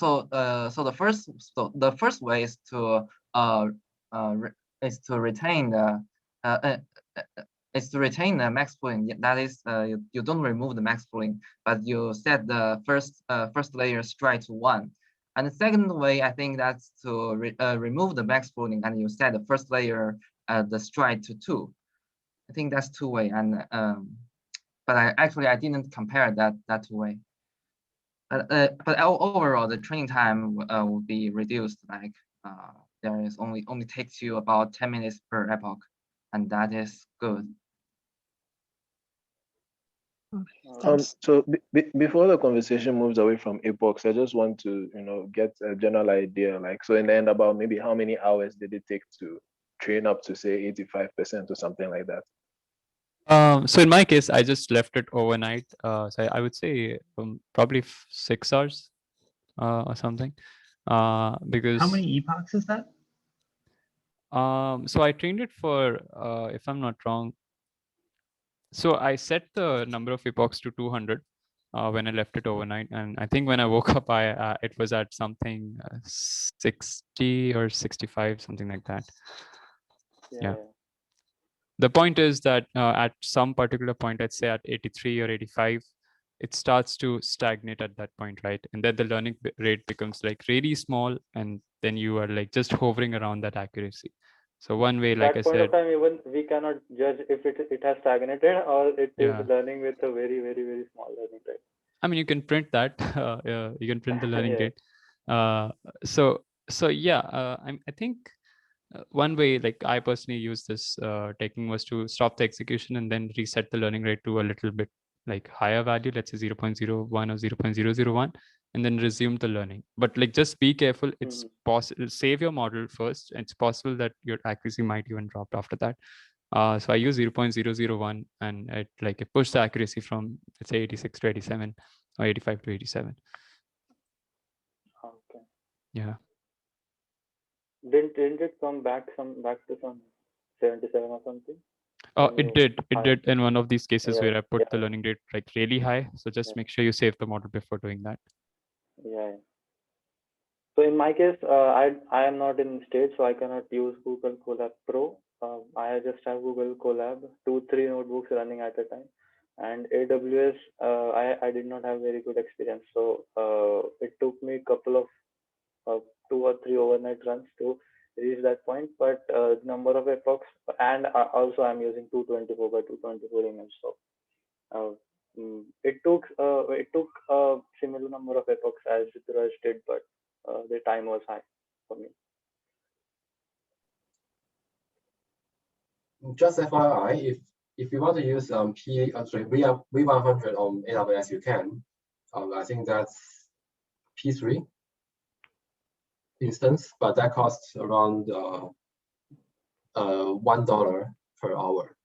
first way is to retain the max pooling. That is, you don't remove the max pooling, but you set the first layer stride to 1. And the second way, I think that's to remove the max pooling and you set the first layer the stride to 2. I think that's two-way, and but I didn't compare that two-way. But overall, the training time will be reduced. Like there is only takes you about 10 minutes per epoch, and that is good. So before the conversation moves away from epochs, I just want to get a general idea. Like, so in the end, about maybe how many hours did it take to train up to say 85% or something like that? So in my case, I just left it overnight. So I would say probably 6 hours or something. Because how many epochs is that? So I trained it for, if I'm not wrong, so I set the number of epochs to 200 when I left it overnight, and I think when I woke up, it was at something 60 or 65, something like that. Yeah. The point is that at some particular point, I'd say at 83 or 85, it starts to stagnate at that point, right? And then the learning rate becomes like really small, and then you are like just hovering around that accuracy. So one way, like I said, at that point of time, even we cannot judge if it has stagnated or it is learning with a very, very, very small learning rate. I mean, you can print that. You can print the learning rate. So yeah, I think one way, like I personally use this taking was to stop the execution and then reset the learning rate to a little bit like higher value, let's say 0.01 or 0.001, and then resume the learning. But like just be careful. It's possible, save your model first. It's possible that your accuracy might even drop after that. So I use 0.001 and it pushed the accuracy from, let's say, 86 to 87 or 85 to 87. Okay. Yeah. Didn't it come back to some 77 or something? It did in one of these cases where I put the yeah. learning rate like really high. So just make sure you save the model before doing that. Yeah. So in my case, I am not in state, so I cannot use Google Colab Pro. I just have Google Colab, 2-3 notebooks running at a time. And AWS, I did not have very good experience. So it took me a couple of 2 or 3 overnight runs to reach that point. But number of epochs, and also I'm using 224 by 224 image. So it took a similar number of epochs as Rush did, but the time was high for me. Just FYI, if you want to use V100 on AWS, you can. I think that's P3 instance, but that costs around $1 per hour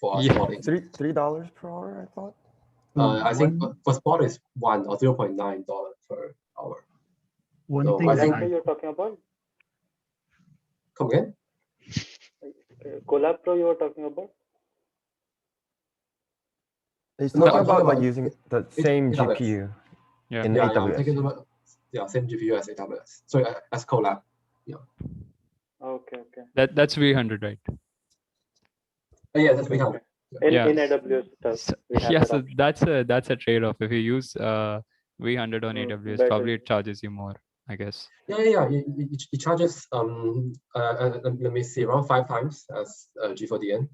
for a spot instance. $3 per hour, I thought. I think for spot is $1 or $0.9 per hour. One thing that you're talking about? Come again? Colab Pro you were talking about? He's talking about like using the same AWS. GPU in yeah, AWS. I'm taking about same GPU as AWS. So as Colab. Yeah. Okay. That's V100, right? Yeah, that's V100. In AWS stuff. Yeah, so that's a trade-off. If you use V100 on AWS, better. probably it charges you more, I guess. Yeah. It charges let me see, around 5 times as G4DN.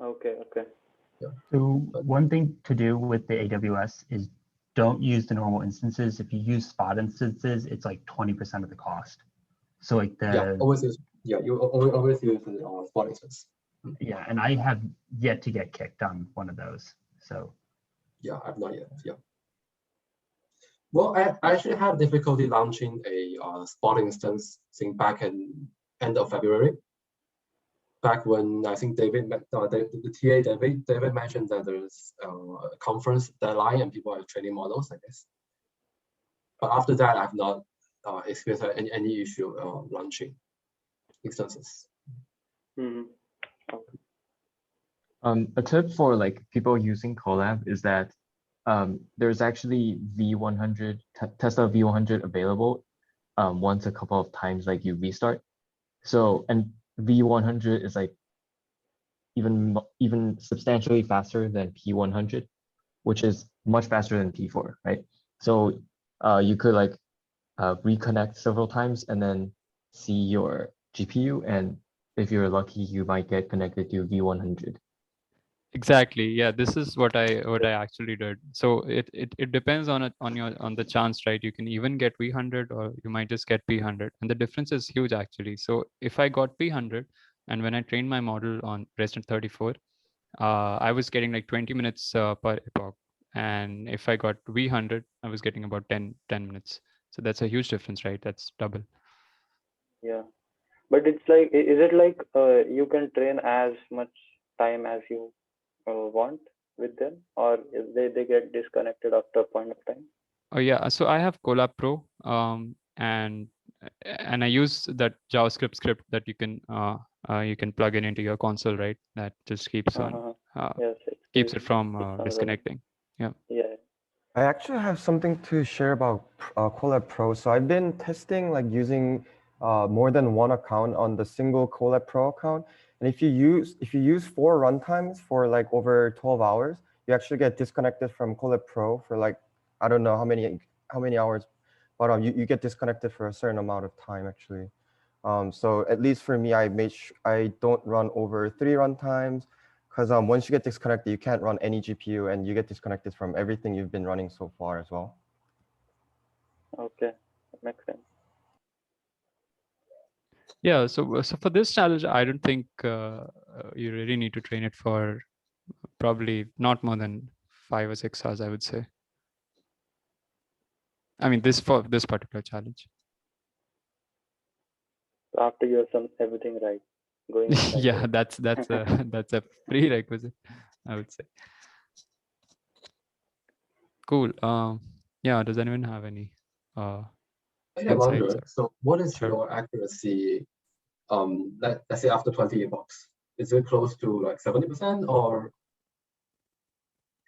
Okay. Yeah. So one thing to do with the AWS is don't use the normal instances. If you use spot instances, it's like 20% of the cost. So like you always use the spot instance. Yeah, and I have yet to get kicked on one of those. So yeah, I've not yet. Yeah. Well, I actually had difficulty launching a spot instance since back in end of February. Back when I think David, the TA David mentioned that there's a conference deadline and people are training models, I guess. But after that, I've not experienced any issue launching instances. A tip for like people using Colab is that there's actually V100 Tesla V100 available once a couple of times, like you restart. So, and V100 is like even substantially faster than P100, which is much faster than P4, right? So you could like reconnect several times and then see your GPU, and if you're lucky, you might get connected to V100. Exactly. Yeah, this is what I actually did. So it depends on the chance, right? You can even get V100 or you might just get P100, and the difference is huge actually. So if I got P100 and when I trained my model on Resident 34, I was getting like 20 minutes per epoch, and if I got V100, I was getting about 10 minutes. So that's a huge difference, right? That's double. Yeah, but it's like, is it like you can train as much time as you want with them, or they get disconnected after a point of time? Oh yeah, so I have Colab Pro, and I use that JavaScript script that you can plug in into your console, right? That just keeps on yes, keeps it from disconnecting. Yeah. I actually have something to share about Colab Pro. So I've been testing like using more than one account on the single Colab Pro account. And if you use 4 runtimes for like over 12 hours, you actually get disconnected from Colab Pro for like, I don't know how many hours, but you get disconnected for a certain amount of time actually. So at least for me, I don't run over 3 runtimes, because once you get disconnected, you can't run any GPU and you get disconnected from everything you've been running so far as well. Okay, that makes sense. Yeah, so for this challenge, I don't think you really need to train it for probably not more than 5 or 6 hours, I would say. I mean, for this particular challenge. After you have everything right. going in that Yeah, way. that's a prerequisite, I would say. Cool. Yeah, does anyone have any I insights? wonder, so what is Sure. your accuracy, let's say after 20 epochs? Is it close to like 70% or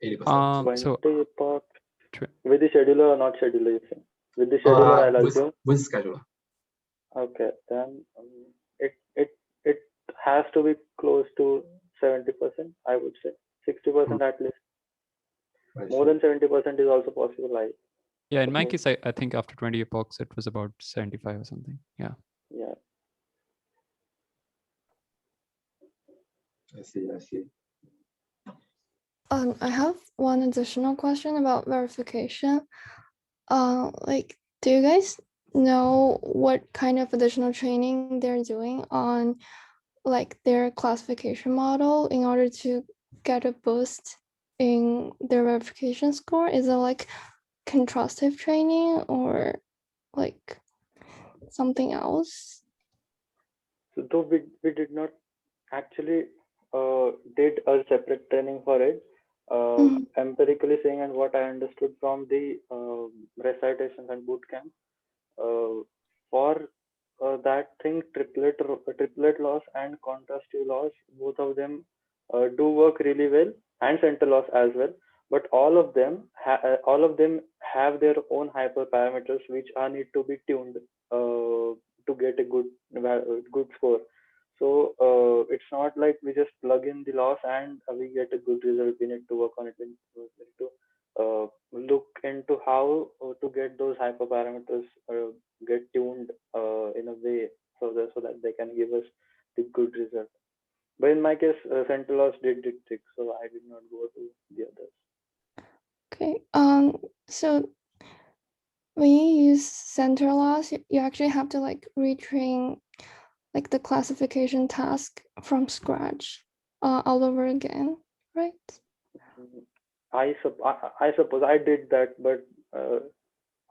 80%? So 20 epoch tw- with the scheduler or not scheduler, you think? With the scheduler, I'll assume. With scheduler. Okay, then it has to be close to 70%, I would say. 60% at least. More than 70% is also possible. yeah, in my case, I think after 20 epochs, it was about 75 or something. Yeah. Yeah. I see. I have one additional question about verification. Like, do you guys know what kind of additional training they're doing on like their classification model in order to get a boost in their verification score? Is it like contrastive training or like something else? So though we did not actually did a separate training for it, empirically saying, and what I understood from the recitations and boot camp, for that thing, triplet loss and contrastive loss, both of them do work really well, and center loss as well. But all of them have their own hyperparameters which are need to be tuned to get a good score. So it's not like we just plug in the loss and we get a good result. We need to work on it. We need to look into how to get those hyperparameters get tuned in a way so that they can give us the good result. But in my case, center loss did trick, so I did not go to the others. Okay. So when you use center loss, you actually have to like retrain like the classification task from scratch all over again, right? I suppose I did that, but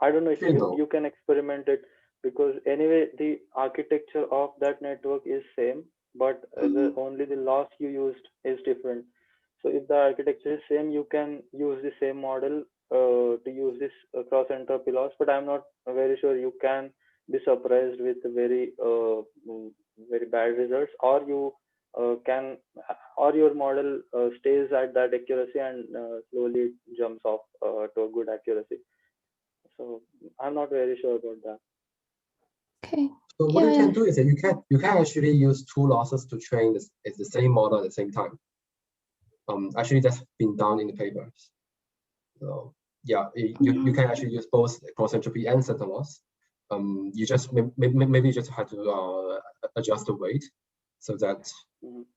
I don't know if you can experiment it, because anyway the architecture of that network is same, but only the loss you used is different. So if the architecture is same, you can use the same model to use this cross entropy loss. But I'm not very sure. You can be surprised with very very bad results, or you can, or your model stays at that accuracy and slowly jumps off to a good accuracy. So I'm not very sure about that. Okay. So what you can do is that you can actually use two losses to train this. It's the same model at the same time. Actually, that's been done in the papers. So yeah, you can actually use both cross entropy and center loss. You just maybe you just have to adjust the weight so that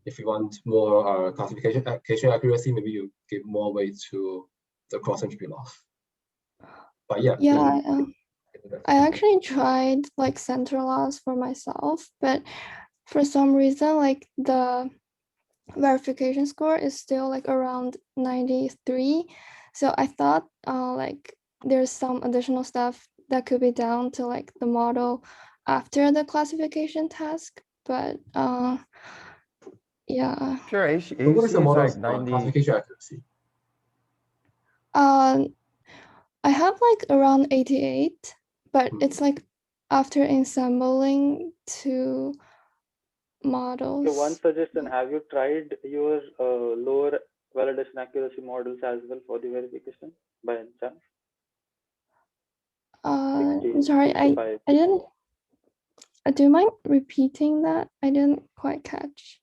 if you want more classification accuracy, maybe you give more weight to the cross entropy loss. But yeah. I actually tried like center loss for myself, but for some reason, like the verification score is still like around 93. So I thought like there's some additional stuff that could be done to like the model after the classification task, but yeah. Sure. So what is the model's classification accuracy? I have like around 88, but it's like after ensembling two models. Okay, one suggestion: have you tried your lower validation accuracy models as well for the verification by any chance? Sorry, I didn't. Do you mind repeating that? I didn't quite catch.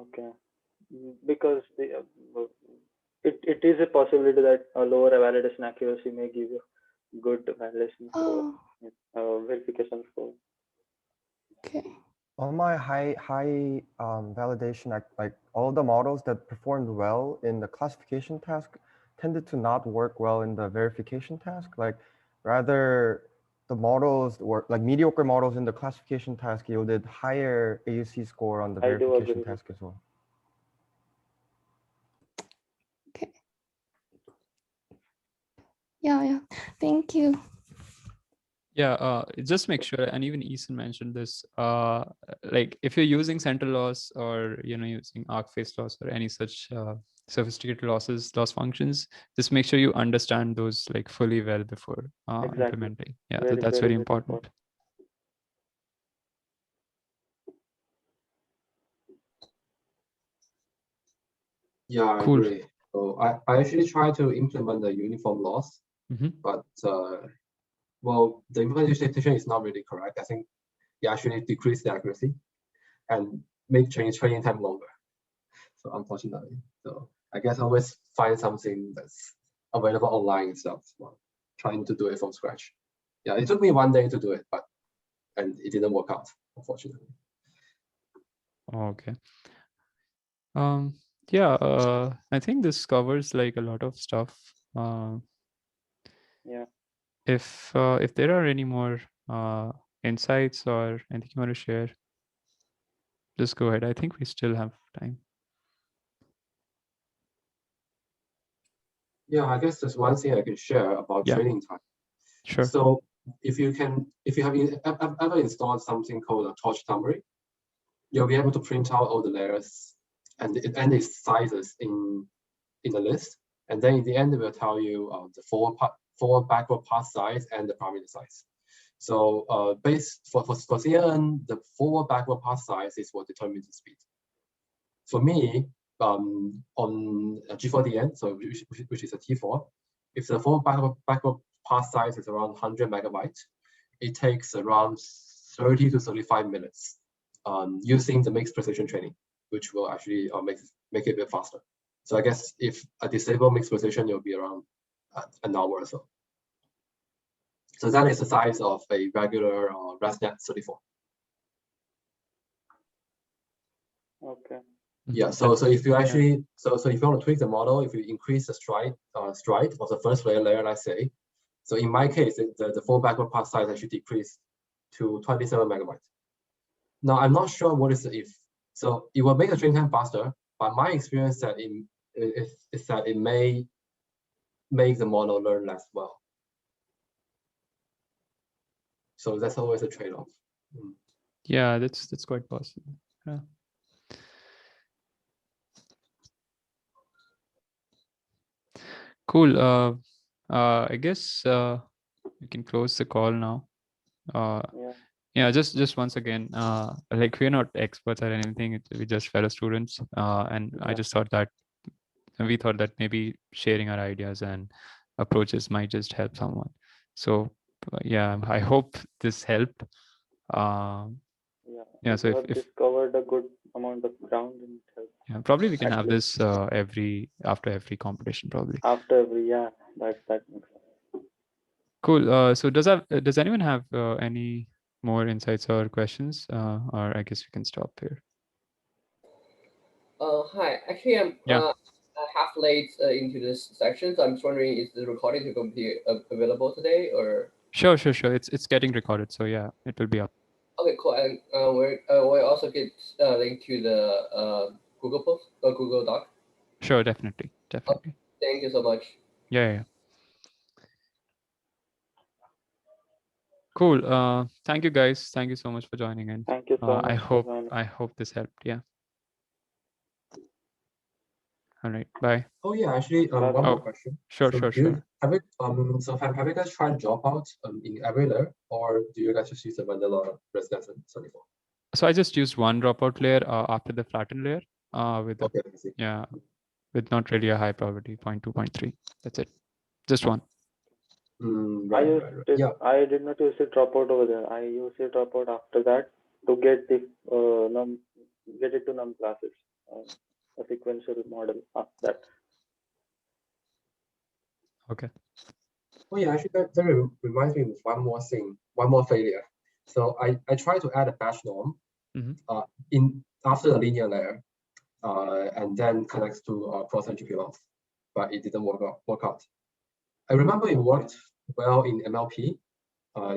Okay, because the it is a possibility that a lower validation accuracy may give you good validation score, verification score. Okay. On my high validation, like all the models that performed well in the classification task tended to not work well in the verification task. Like rather the models were like mediocre models in the classification task yielded higher AUC score on the verification task as well. Okay. Yeah. Thank you. Yeah, just make sure, and even Ethan mentioned this, like if you're using central loss or using arc-phase loss or any such sophisticated loss functions, just make sure you understand those like fully well before Exactly. implementing. Yeah, Very, that's very, very very important. Yeah, I Cool. agree. So I actually try to implement the uniform loss, but well, the implementation is not really correct. I think it actually decreased the accuracy and make training time longer. So unfortunately, so I guess always find something that's available online itself. Well, trying to do it from scratch. Yeah, it took me 1 day to do it, and it didn't work out, unfortunately. Okay. Yeah, I think this covers like a lot of stuff. Yeah. If there are any more insights or anything you want to share, just go ahead. I think we still have time. Yeah, I guess there's one thing I can share about training time. Sure. So if you have ever installed something called a torch summary, you'll be able to print out all the layers and its sizes in the list, and then in the end it will tell you the forward backward path size and the parameter size. So for CNN, the forward backward path size is what determines the speed. For me, on a G4DN, so which is a T4, if the forward backward path size is around 100 megabytes, it takes around 30 to 35 minutes using the mixed precision training, which will actually make it a bit faster. So I guess if I disable mixed precision, it'll be around an hour or so. So that is the size of a regular ResNet 34. Okay. Yeah. So if you actually so if you want to tweak the model, if you increase the stride of the first layer, let's say. So in my case, the full backward path size actually decreased to 27 megabytes. Now I'm not sure what is the if. So it will make the training time faster, but my experience is that it may make the model learn less well. So that's always a trade-off. Yeah, that's quite possible. Yeah. Cool. I guess we can close the call now. Yeah, just once again, like we're not experts at anything. We're just fellow students, and I just thought that we thought that maybe sharing our ideas and approaches might just help someone. So yeah, I hope this helped. Yeah. So if this covered a good amount of ground, and it helped. Yeah, probably we can have this after every competition, probably. After every, yeah, that makes sense. Cool. So does anyone have any more insights or questions? Or I guess we can stop here. Hi. Actually, I'm half late into this section, so I'm just wondering, is the recording going to be available today, or? Sure. It's getting recorded, so yeah, it will be up. Okay, cool. And we'll also get link to the Google post or Google Doc. Sure, definitely. Thank you so much. Yeah. Cool. Thank you guys. Thank you so much for joining in. Thank you so much. I hope this helped. Yeah. All right. Bye. Oh yeah, actually, one more question. Sure. Have you guys tried Dropout in every layer, or do you guys just use the vanilla ResNet 34? So I just used one dropout layer after the flattened layer with with not really a high probability 0.2, 0.3. That's it. Just one. I did not use a dropout over there. I used a dropout after that to get the get it to num classes, a sequential model after that. Okay. Oh yeah, actually that reminds me of one more thing, one more failure. So I tried to add a batch norm in after the linear layer, and then connects to cross-entropy loss, but it didn't work out. I remember it worked well in MLP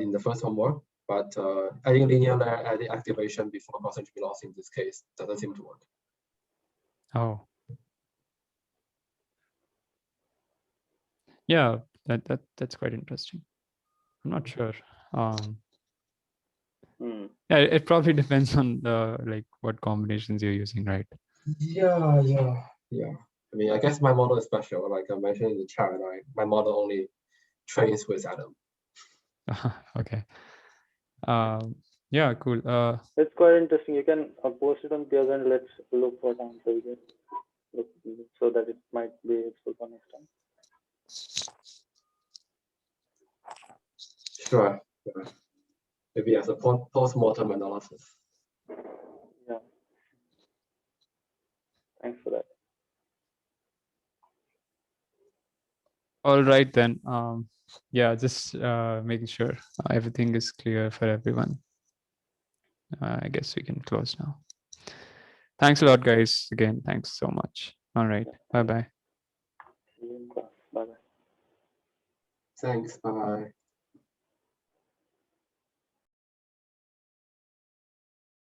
in the first homework, but adding linear layer, adding activation before cross-entropy loss in this case doesn't seem to work. Oh. Yeah, that's quite interesting. I'm not sure. Yeah, it probably depends on the like what combinations you're using, right? Yeah. I mean, I guess my model is special. Like I mentioned in the chat, right? My model only trains with Adam. Okay. Yeah, cool. It's quite interesting. You can post it on peers and let's look what answer we get, so that it might be useful for next time. Sure. Maybe as a post-mortem analysis. Yeah. Thanks for that. All right then. Yeah, just making sure everything is clear for everyone. I guess we can close now. Thanks a lot, guys. Again, thanks so much. All right. Bye-bye. See you in class. Bye-bye. Thanks. Bye-bye.